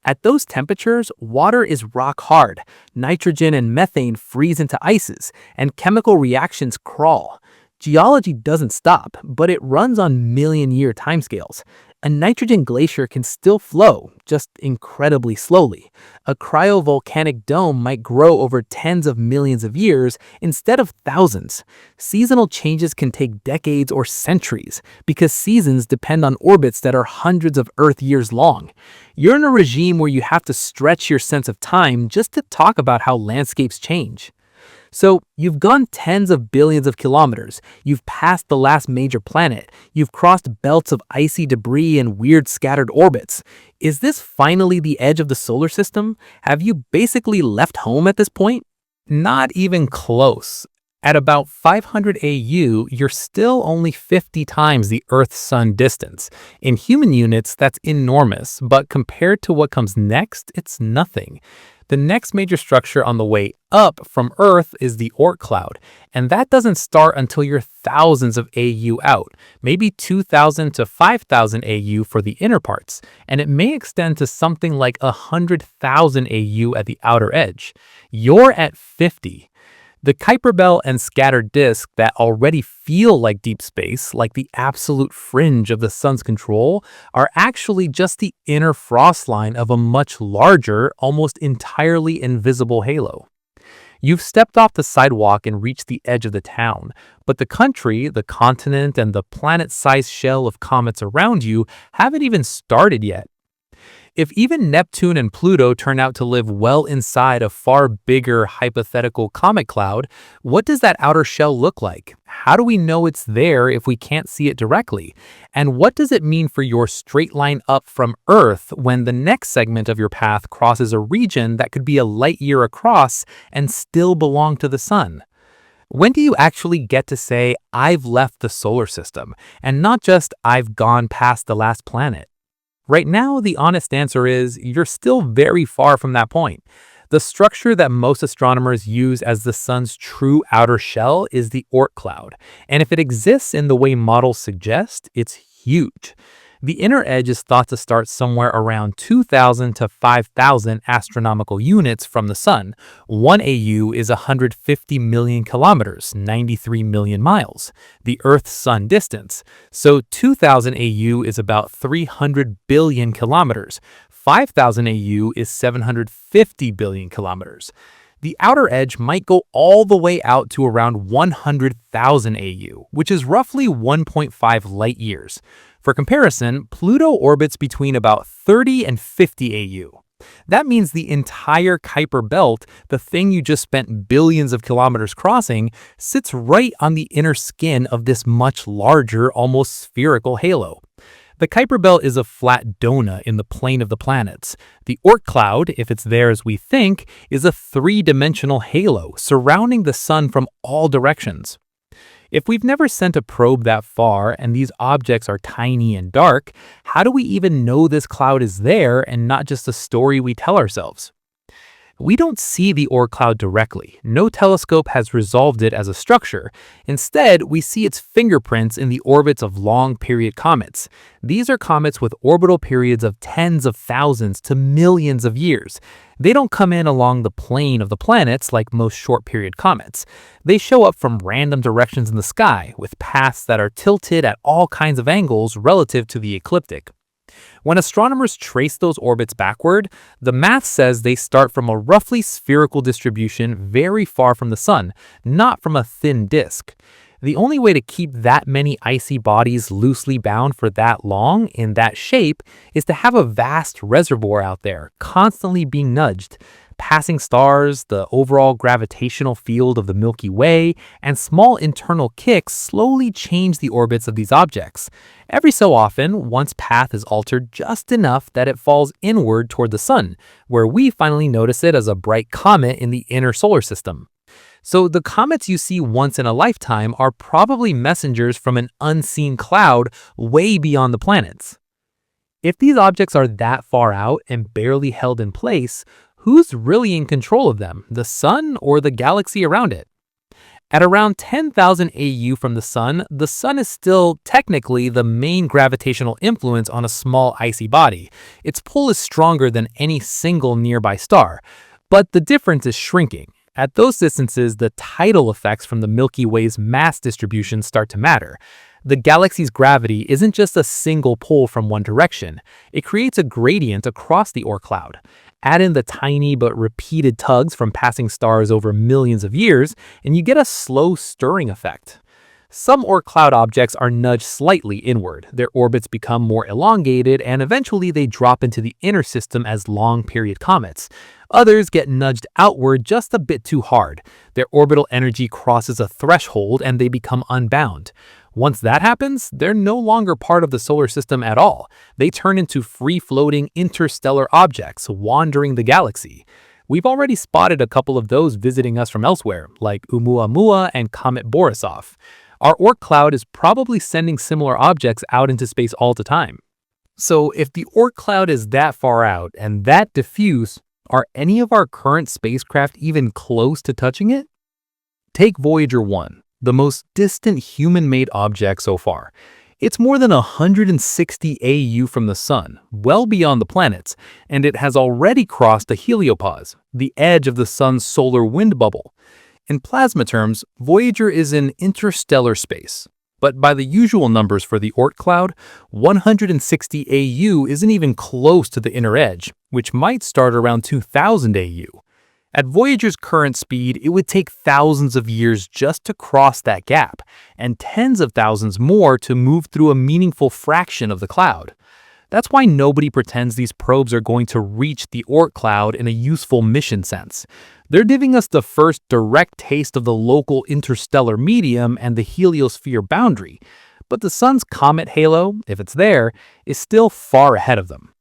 At those temperatures, water is rock hard, nitrogen and methane freeze into ices, and chemical reactions crawl. Geology doesn't stop, but it runs on million-year timescales. A nitrogen glacier can still flow, just incredibly slowly. A cryovolcanic dome might grow over tens of millions of years instead of thousands. Seasonal changes can take decades or centuries, because seasons depend on orbits that are hundreds of Earth years long. You're in a regime where you have to stretch your sense of time just to talk about how landscapes change. So you've gone tens of billions of kilometers, you've passed the last major planet, you've crossed belts of icy debris and weird scattered orbits. Is this finally the edge of the solar system? Have you basically left home at this point? Not even close. At about 500 AU, you're still only 50 times the Earth-Sun distance. In human units, that's enormous, but compared to what comes next, it's nothing. The next major structure on the way up from Earth is the Oort Cloud, and that doesn't start until you're thousands of AU out, maybe 2,000 to 5,000 AU for the inner parts, and it may extend to something like 100,000 AU at the outer edge. You're at 50. The Kuiper Belt and scattered disk that already feel like deep space, like the absolute fringe of the sun's control, are actually just the inner frost line of a much larger, almost entirely invisible halo. You've stepped off the sidewalk and reached the edge of the town, but the country, the continent, and the planet-sized shell of comets around you haven't even started yet. If even Neptune and Pluto turn out to live well inside a far bigger hypothetical comet cloud, what does that outer shell look like? How do we know it's there if we can't see it directly? And what does it mean for your straight line up from Earth when the next segment of your path crosses a region that could be a light year across and still belong to the sun? When do you actually get to say, I've left the solar system, and not just I've gone past the last planet? Right now, the honest answer is you're still very far from that point. The structure that most astronomers use as the sun's true outer shell is the Oort cloud, and if it exists in the way models suggest, it's huge. The inner edge is thought to start somewhere around 2,000 to 5,000 astronomical units from the sun. 1 AU is 150 million kilometers, 93 million miles, the Earth-Sun distance. So 2,000 AU is about 300 billion kilometers. 5,000 AU is 750 billion kilometers. The outer edge might go all the way out to around 100,000 AU, which is roughly 1.5 light years. For comparison, Pluto orbits between about 30 and 50 AU. That means the entire Kuiper Belt, the thing you just spent billions of kilometers crossing, sits right on the inner skin of this much larger, almost spherical halo. The Kuiper Belt is a flat donut in the plane of the planets. The Oort cloud, if it's there as we think, is a three-dimensional halo surrounding the sun from all directions. If we've never sent a probe that far and these objects are tiny and dark, how do we even know this cloud is there and not just a story we tell ourselves? We don't see the Oort cloud directly. No telescope has resolved it as a structure. Instead, we see its fingerprints in the orbits of long-period comets. These are comets with orbital periods of tens of thousands to millions of years. They don't come in along the plane of the planets like most short-period comets. They show up from random directions in the sky, with paths that are tilted at all kinds of angles relative to the ecliptic. When astronomers trace those orbits backward, the math says they start from a roughly spherical distribution very far from the sun, not from a thin disk. The only way to keep that many icy bodies loosely bound for that long in that shape is to have a vast reservoir out there, constantly being nudged. Passing stars, the overall gravitational field of the Milky Way, and small internal kicks slowly change the orbits of these objects. Every so often, one's path is altered just enough that it falls inward toward the sun, where we finally notice it as a bright comet in the inner solar system. So the comets you see once in a lifetime are probably messengers from an unseen cloud way beyond the planets. If these objects are that far out and barely held in place, who's really in control of them, the sun or the galaxy around it? At around 10,000 AU from the sun is still technically the main gravitational influence on a small icy body. Its pull is stronger than any single nearby star, but the difference is shrinking. At those distances, the tidal effects from the Milky Way's mass distribution start to matter. The galaxy's gravity isn't just a single pull from one direction. It creates a gradient across the Oort cloud. Add in the tiny but repeated tugs from passing stars over millions of years, and you get a slow stirring effect. Some Oort cloud objects are nudged slightly inward. Their orbits become more elongated, and eventually they drop into the inner system as long-period comets. Others get nudged outward just a bit too hard. Their orbital energy crosses a threshold and they become unbound. Once that happens, they're no longer part of the solar system at all. They turn into free-floating interstellar objects wandering the galaxy. We've already spotted a couple of those visiting us from elsewhere, like Oumuamua and Comet Borisov. Our Oort cloud is probably sending similar objects out into space all the time. So if the Oort cloud is that far out and that diffuse, are any of our current spacecraft even close to touching it? Take Voyager 1, the most distant human-made object so far. It's more than 160 AU from the Sun, well beyond the planets, and it has already crossed the heliopause, the edge of the Sun's solar wind bubble. In plasma terms, Voyager is in interstellar space. But by the usual numbers for the Oort cloud, 160 AU isn't even close to the inner edge, which might start around 2000 AU. At Voyager's current speed, it would take thousands of years just to cross that gap, and tens of thousands more to move through a meaningful fraction of the cloud. That's why nobody pretends these probes are going to reach the Oort cloud in a useful mission sense. They're giving us the first direct taste of the local interstellar medium and the heliosphere boundary, but the Sun's comet halo, if it's there, is still far ahead of them.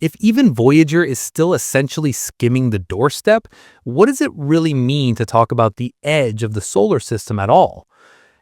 If even Voyager is still essentially skimming the doorstep, what does it really mean to talk about the edge of the solar system at all?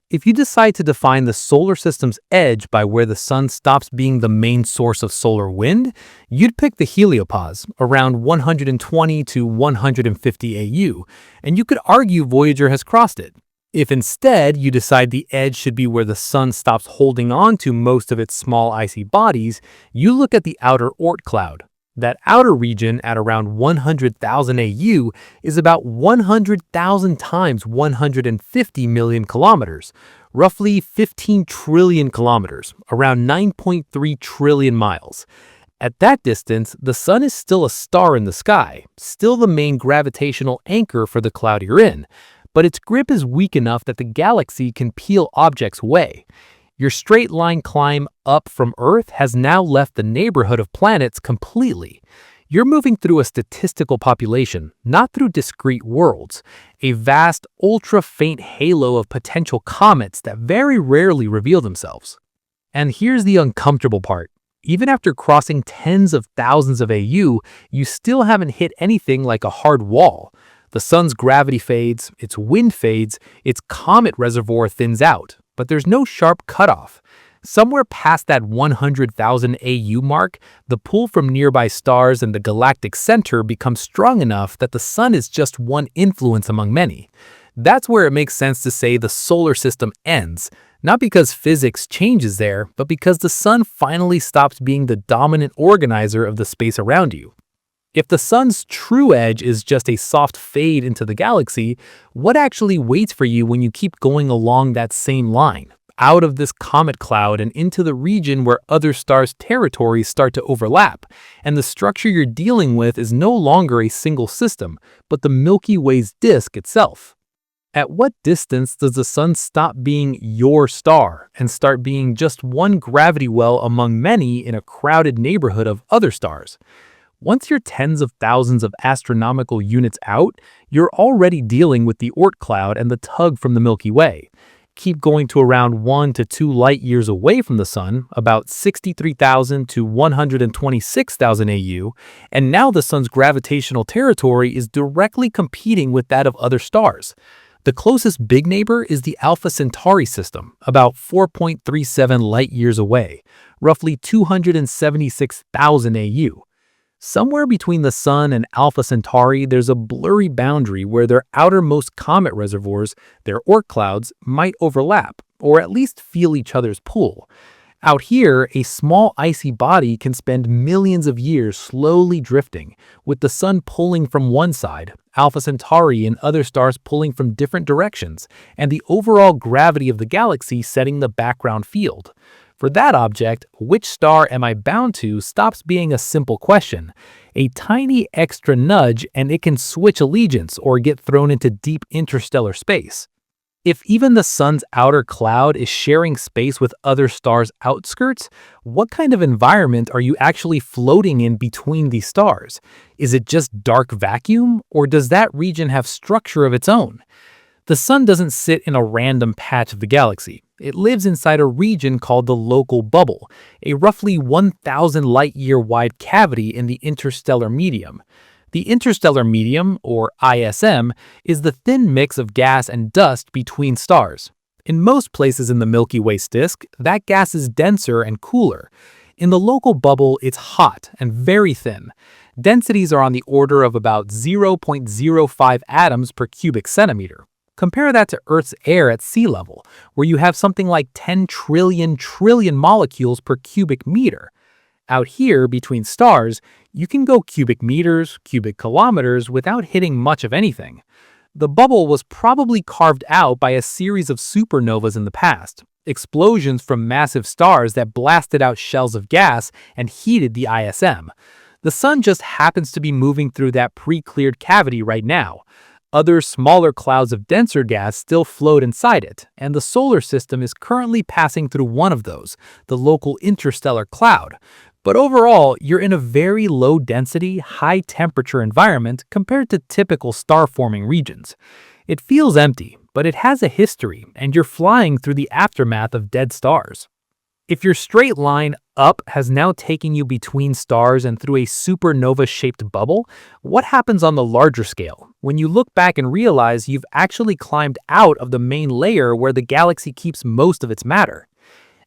If you decide to define the solar system's edge by where the Sun stops being the main source of solar wind, you'd pick the heliopause, around 120 to 150 AU, and you could argue Voyager has crossed it. If instead you decide the edge should be where the Sun stops holding on to most of its small icy bodies, you look at the outer Oort cloud. That outer region at around 100,000 AU is about 100,000 times 150 million kilometers, roughly 15 trillion kilometers, around 9.3 trillion miles. At that distance, the Sun is still a star in the sky, still the main gravitational anchor for the cloud you're in, but its grip is weak enough that the galaxy can peel objects away. Your straight-line climb up from Earth has now left the neighborhood of planets completely. You're moving through a statistical population, not through discrete worlds, a vast, ultra-faint halo of potential comets that very rarely reveal themselves. And here's the uncomfortable part. Even after crossing tens of thousands of AU, you still haven't hit anything like a hard wall. The Sun's gravity fades, its wind fades, its comet reservoir thins out, but there's no sharp cutoff. Somewhere past that 100,000 AU mark, the pull from nearby stars and the galactic center becomes strong enough that the Sun is just one influence among many. That's where it makes sense to say the solar system ends, not because physics changes there, but because the Sun finally stops being the dominant organizer of the space around you. If the Sun's true edge is just a soft fade into the galaxy, what actually waits for you when you keep going along that same line, out of this comet cloud and into the region where other stars' territories start to overlap, and the structure you're dealing with is no longer a single system, but the Milky Way's disk itself? At what distance does the Sun stop being your star and start being just one gravity well among many in a crowded neighborhood of other stars? Once you're tens of thousands of astronomical units out, you're already dealing with the Oort cloud and the tug from the Milky Way. Keep going to around 1 to 2 light years away from the Sun, about 63,000 to 126,000 AU, and now the Sun's gravitational territory is directly competing with that of other stars. The closest big neighbor is the Alpha Centauri system, about 4.37 light years away, roughly 276,000 AU. Somewhere between the Sun and Alpha Centauri, there's a blurry boundary where their outermost comet reservoirs, their Oort clouds, might overlap, or at least feel each other's pull. Out here, a small icy body can spend millions of years slowly drifting, with the Sun pulling from one side, Alpha Centauri and other stars pulling from different directions, and the overall gravity of the galaxy setting the background field. For that object, which star am I bound to stops being a simple question. A tiny extra nudge and it can switch allegiance or get thrown into deep interstellar space. If even the sun's outer cloud is sharing space with other stars' outskirts, what kind of environment are you actually floating in between these stars? Is it just dark vacuum, or does that region have structure of its own? The sun doesn't sit in a random patch of the galaxy. It lives inside a region called the local bubble, a roughly 1,000 light-year wide cavity in the interstellar medium. The interstellar medium, or ISM, is the thin mix of gas and dust between stars. In most places in the Milky Way's disk, that gas is denser and cooler. In the local bubble, it's hot and very thin. Densities are on the order of about 0.05 atoms per cubic centimeter. Compare that to Earth's air at sea level, where you have something like 10 trillion molecules per cubic meter. Out here, between stars, you can go cubic meters, cubic kilometers without hitting much of anything. The bubble was probably carved out by a series of supernovas in the past, explosions from massive stars that blasted out shells of gas and heated the ISM. The sun just happens to be moving through that pre-cleared cavity right now. Other smaller clouds of denser gas still float inside it, and the solar system is currently passing through one of those, the local interstellar cloud. But overall, you're in a very low-density, high-temperature environment compared to typical star-forming regions. It feels empty, but it has a history, and you're flying through the aftermath of dead stars. If your straight line up has now taken you between stars and through a supernova-shaped bubble, what happens on the larger scale, when you look back and realize you've actually climbed out of the main layer where the galaxy keeps most of its matter?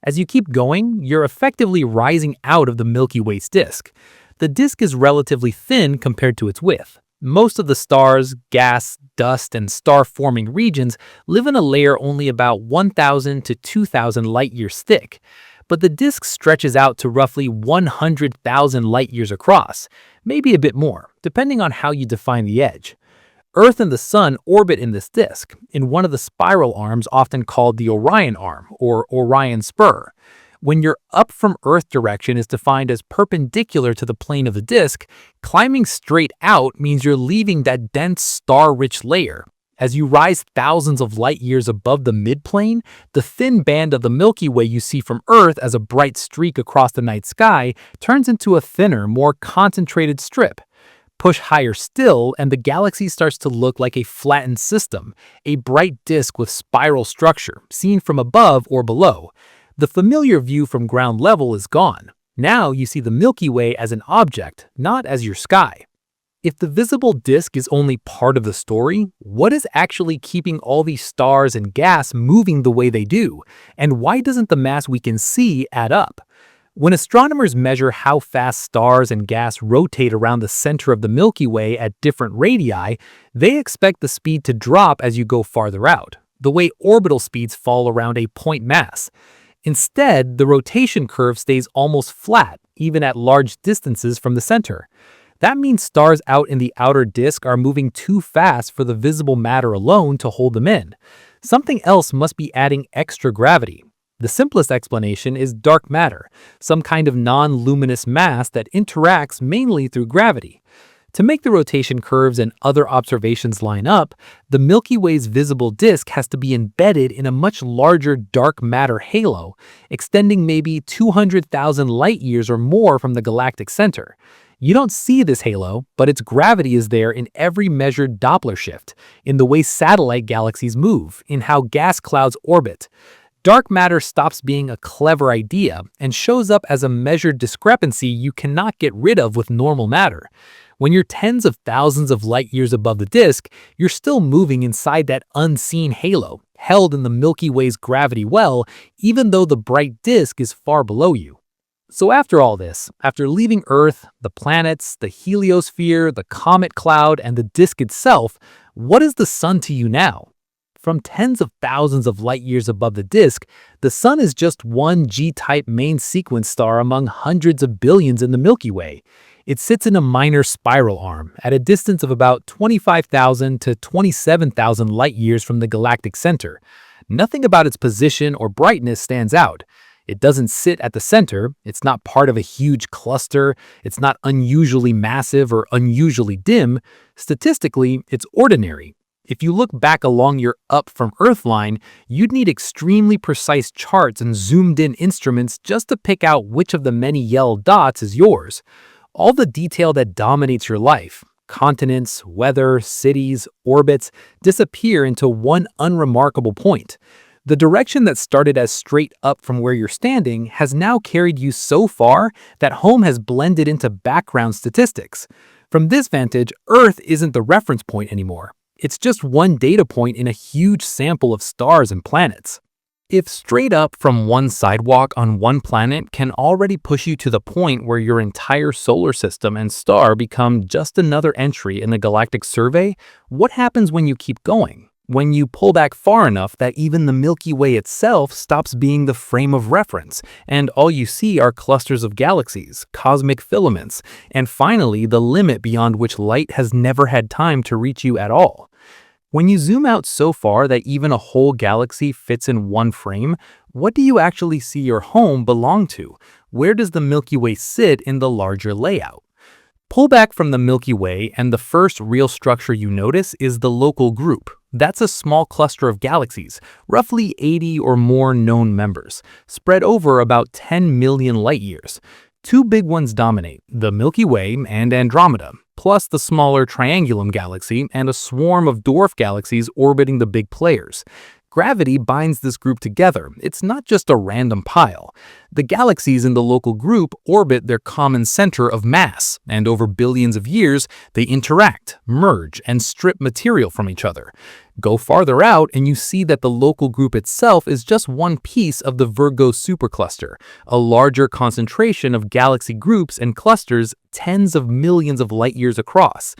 As you keep going, you're effectively rising out of the Milky Way's disk. The disk is relatively thin compared to its width. Most of the stars, gas, dust, and star-forming regions live in a layer only about 1,000 to 2,000 light-years thick. But the disk stretches out to roughly 100,000 light-years across, maybe a bit more, depending on how you define the edge. Earth and the Sun orbit in this disk, in one of the spiral arms often called the Orion Arm, or Orion Spur. When your up from Earth direction is defined as perpendicular to the plane of the disk, climbing straight out means you're leaving that dense star-rich layer. As you rise thousands of light years above the midplane, the thin band of the Milky Way you see from Earth as a bright streak across the night sky turns into a thinner, more concentrated strip. Push higher still, and the galaxy starts to look like a flattened system, a bright disk with spiral structure, seen from above or below. The familiar view from ground level is gone. Now you see the Milky Way as an object, not as your sky. If the visible disk is only part of the story, what is actually keeping all these stars and gas moving the way they do? And why doesn't the mass we can see add up? When astronomers measure how fast stars and gas rotate around the center of the Milky Way at different radii, they expect the speed to drop as you go farther out, the way orbital speeds fall around a point mass. Instead, the rotation curve stays almost flat, even at large distances from the center. That means stars out in the outer disk are moving too fast for the visible matter alone to hold them in. Something else must be adding extra gravity. The simplest explanation is dark matter, some kind of non-luminous mass that interacts mainly through gravity. To make the rotation curves and other observations line up, the Milky Way's visible disk has to be embedded in a much larger dark matter halo, extending maybe 200,000 light-years or more from the galactic center. You don't see this halo, but its gravity is there in every measured Doppler shift, in the way satellite galaxies move, in how gas clouds orbit. Dark matter stops being a clever idea and shows up as a measured discrepancy you cannot get rid of with normal matter. When you're tens of thousands of light years above the disk, you're still moving inside that unseen halo, held in the Milky Way's gravity well, even though the bright disk is far below you. So after all this, after leaving Earth, the planets, the heliosphere, the comet cloud, and the disk itself, what is the sun to you now? From tens of thousands of light years above the disk, the sun is just one G-type main sequence star among hundreds of billions in the Milky Way. It sits in a minor spiral arm at a distance of about 25,000 to 27,000 light years from the galactic center. Nothing about its position or brightness stands out. It doesn't sit at the center, it's not part of a huge cluster, it's not unusually massive or unusually dim. Statistically, it's ordinary. If you look back along your up from Earth line, you'd need extremely precise charts and zoomed-in instruments just to pick out which of the many yellow dots is yours. All the detail that dominates your life, continents, weather, cities, orbits, disappear into one unremarkable point. The direction that started as straight up from where you're standing has now carried you so far that home has blended into background statistics. From this vantage, Earth isn't the reference point anymore. It's just one data point in a huge sample of stars and planets. If straight up from one sidewalk on one planet can already push you to the point where your entire solar system and star become just another entry in the galactic survey, what happens when you keep going? When you pull back far enough that even the Milky Way itself stops being the frame of reference, and all you see are clusters of galaxies, cosmic filaments, and finally the limit beyond which light has never had time to reach you at all. When you zoom out so far that even a whole galaxy fits in one frame, what do you actually see your home belong to? Where does the Milky Way sit in the larger layout? Pull back from the Milky Way, and the first real structure you notice is the local group. That's a small cluster of galaxies, roughly 80 or more known members, spread over about 10 million light-years. Two big ones dominate, the Milky Way and Andromeda, plus the smaller Triangulum galaxy and a swarm of dwarf galaxies orbiting the big players. Gravity binds this group together. It's not just a random pile. The galaxies in the local group orbit their common center of mass, and over billions of years, they interact, merge, and strip material from each other. Go farther out and you see that the local group itself is just one piece of the Virgo supercluster, a larger concentration of galaxy groups and clusters tens of millions of light-years across.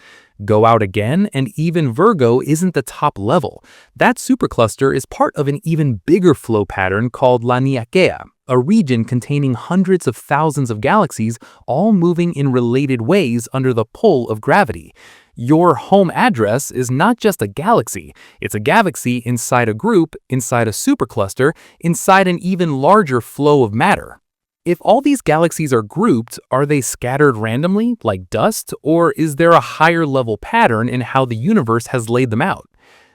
Go out again, and even Virgo isn't the top level. That supercluster is part of an even bigger flow pattern called Laniakea, a region containing hundreds of thousands of galaxies all moving in related ways under the pull of gravity. Your home address is not just a galaxy, it's a galaxy inside a group, inside a supercluster, inside an even larger flow of matter. If all these galaxies are grouped, are they scattered randomly, like dust, or is there a higher level pattern in how the universe has laid them out?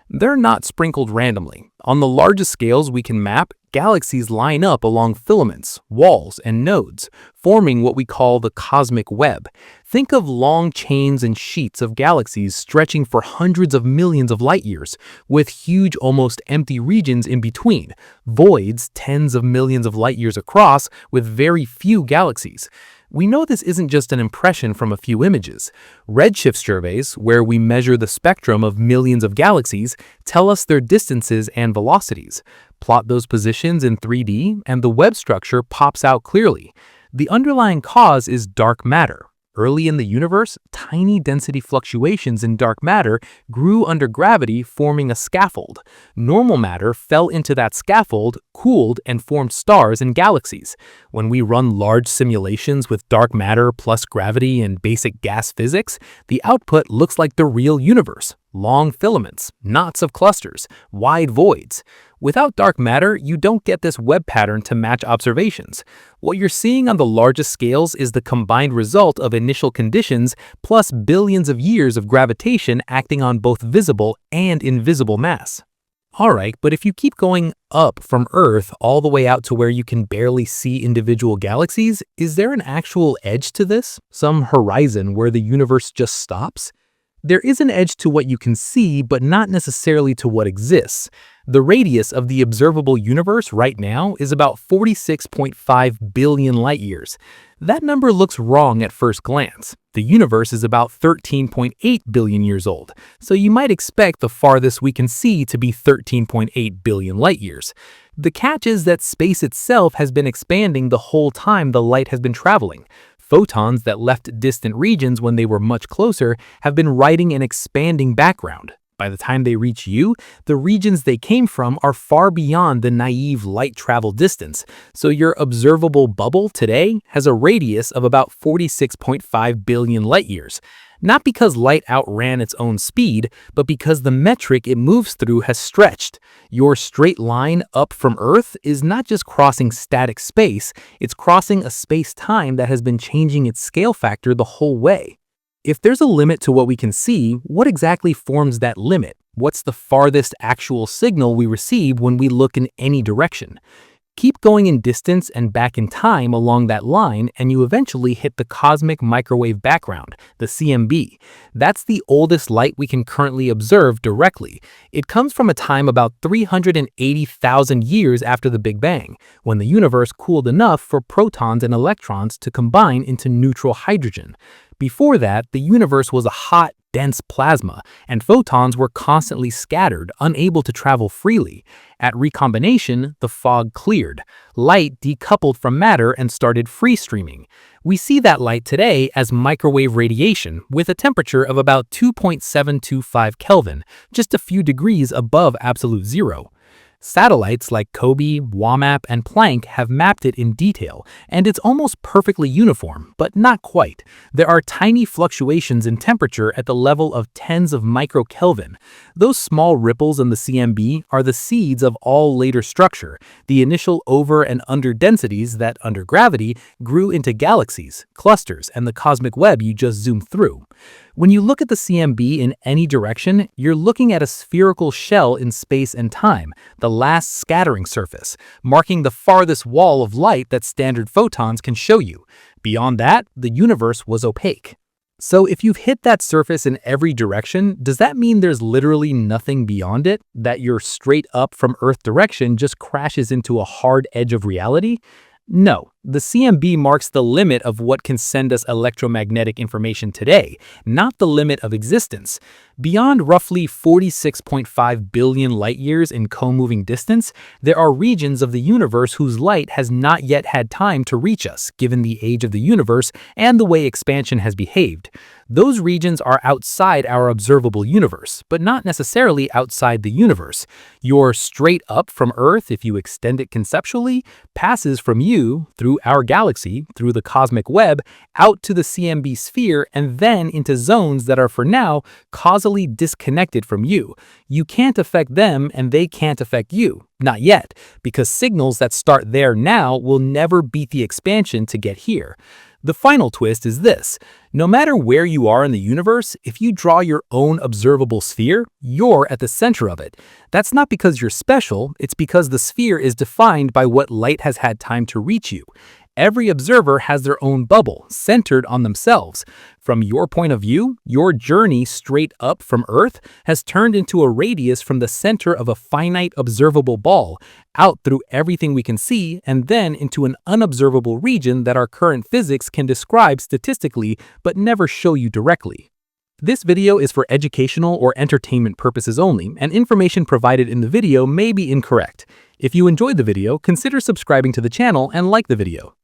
They're not sprinkled randomly. On the largest scales we can map, galaxies line up along filaments, walls, and nodes, forming what we call the cosmic web. Think of long chains and sheets of galaxies stretching for hundreds of millions of light-years, with huge, almost empty regions in between, voids tens of millions of light-years across with very few galaxies. We know this isn't just an impression from a few images. Redshift surveys, where we measure the spectrum of millions of galaxies, tell us their distances and velocities. Plot those positions in 3D, and the web structure pops out clearly. The underlying cause is dark matter. Early in the universe, tiny density fluctuations in dark matter grew under gravity, forming a scaffold. Normal matter fell into that scaffold, cooled, and formed stars and galaxies. When we run large simulations with dark matter plus gravity and basic gas physics, the output looks like the real universe. Long filaments, knots of clusters, wide voids. Without dark matter, you don't get this web pattern to match observations. What you're seeing on the largest scales is the combined result of initial conditions plus billions of years of gravitation acting on both visible and invisible mass. Alright, but if you keep going up from Earth all the way out to where you can barely see individual galaxies, is there an actual edge to this? Some horizon where the universe just stops? There is an edge to what you can see, but not necessarily to what exists. The radius of the observable universe right now is about 46.5 billion light-years. That number looks wrong at first glance. The universe is about 13.8 billion years old, so you might expect the farthest we can see to be 13.8 billion light-years. The catch is that space itself has been expanding the whole time the light has been traveling. Photons that left distant regions when they were much closer have been writing an expanding background. By the time they reach you, the regions they came from are far beyond the naive light travel distance, so your observable bubble today has a radius of about 46.5 billion light-years. Not because light outran its own speed, but because the metric it moves through has stretched. Your straight line up from Earth is not just crossing static space, it's crossing a space-time that has been changing its scale factor the whole way. If there's a limit to what we can see, what exactly forms that limit? What's the farthest actual signal we receive when we look in any direction? Keep going in distance and back in time along that line, and you eventually hit the cosmic microwave background, the CMB. That's the oldest light we can currently observe directly. It comes from a time about 380,000 years after the Big Bang, when the universe cooled enough for protons and electrons to combine into neutral hydrogen. Before that, the universe was a hot, dense plasma, and photons were constantly scattered, unable to travel freely. At recombination, the fog cleared. Light decoupled from matter and started free streaming. We see that light today as microwave radiation, with a temperature of about 2.725 Kelvin, just a few degrees above absolute zero. Satellites like COBE, WAMAP, and Planck have mapped it in detail, and it's almost perfectly uniform, but not quite. There are tiny fluctuations in temperature at the level of tens of microkelvin. Those small ripples in the CMB are the seeds of all later structure, the initial over and under densities that, under gravity, grew into galaxies, clusters, and the cosmic web you just zoomed through. When you look at the CMB in any direction, you're looking at a spherical shell in space and time, the last scattering surface, marking the farthest wall of light that standard photons can show you. Beyond that, the universe was opaque. So if you've hit that surface in every direction, does that mean there's literally nothing beyond it? That your straight up from Earth direction just crashes into a hard edge of reality? No, the CMB marks the limit of what can send us electromagnetic information today, not the limit of existence. Beyond roughly 46.5 billion light-years in co-moving distance, there are regions of the universe whose light has not yet had time to reach us, given the age of the universe and the way expansion has behaved. Those regions are outside our observable universe, but not necessarily outside the universe. Your straight up from Earth, if you extend it conceptually, passes from you, through our galaxy, through the cosmic web, out to the CMB sphere, and then into zones that are for now causally disconnected from you. You can't affect them and they can't affect you. Not yet, because signals that start there now will never beat the expansion to get here. The final twist is this: no matter where you are in the universe, if you draw your own observable sphere, you're at the center of it. That's not because you're special, it's because the sphere is defined by what light has had time to reach you. Every observer has their own bubble, centered on themselves. From your point of view, your journey straight up from Earth has turned into a radius from the center of a finite observable ball, out through everything we can see, and then into an unobservable region that our current physics can describe statistically but never show you directly. This video is for educational or entertainment purposes only, and information provided in the video may be incorrect. If you enjoyed the video, consider subscribing to the channel and like the video.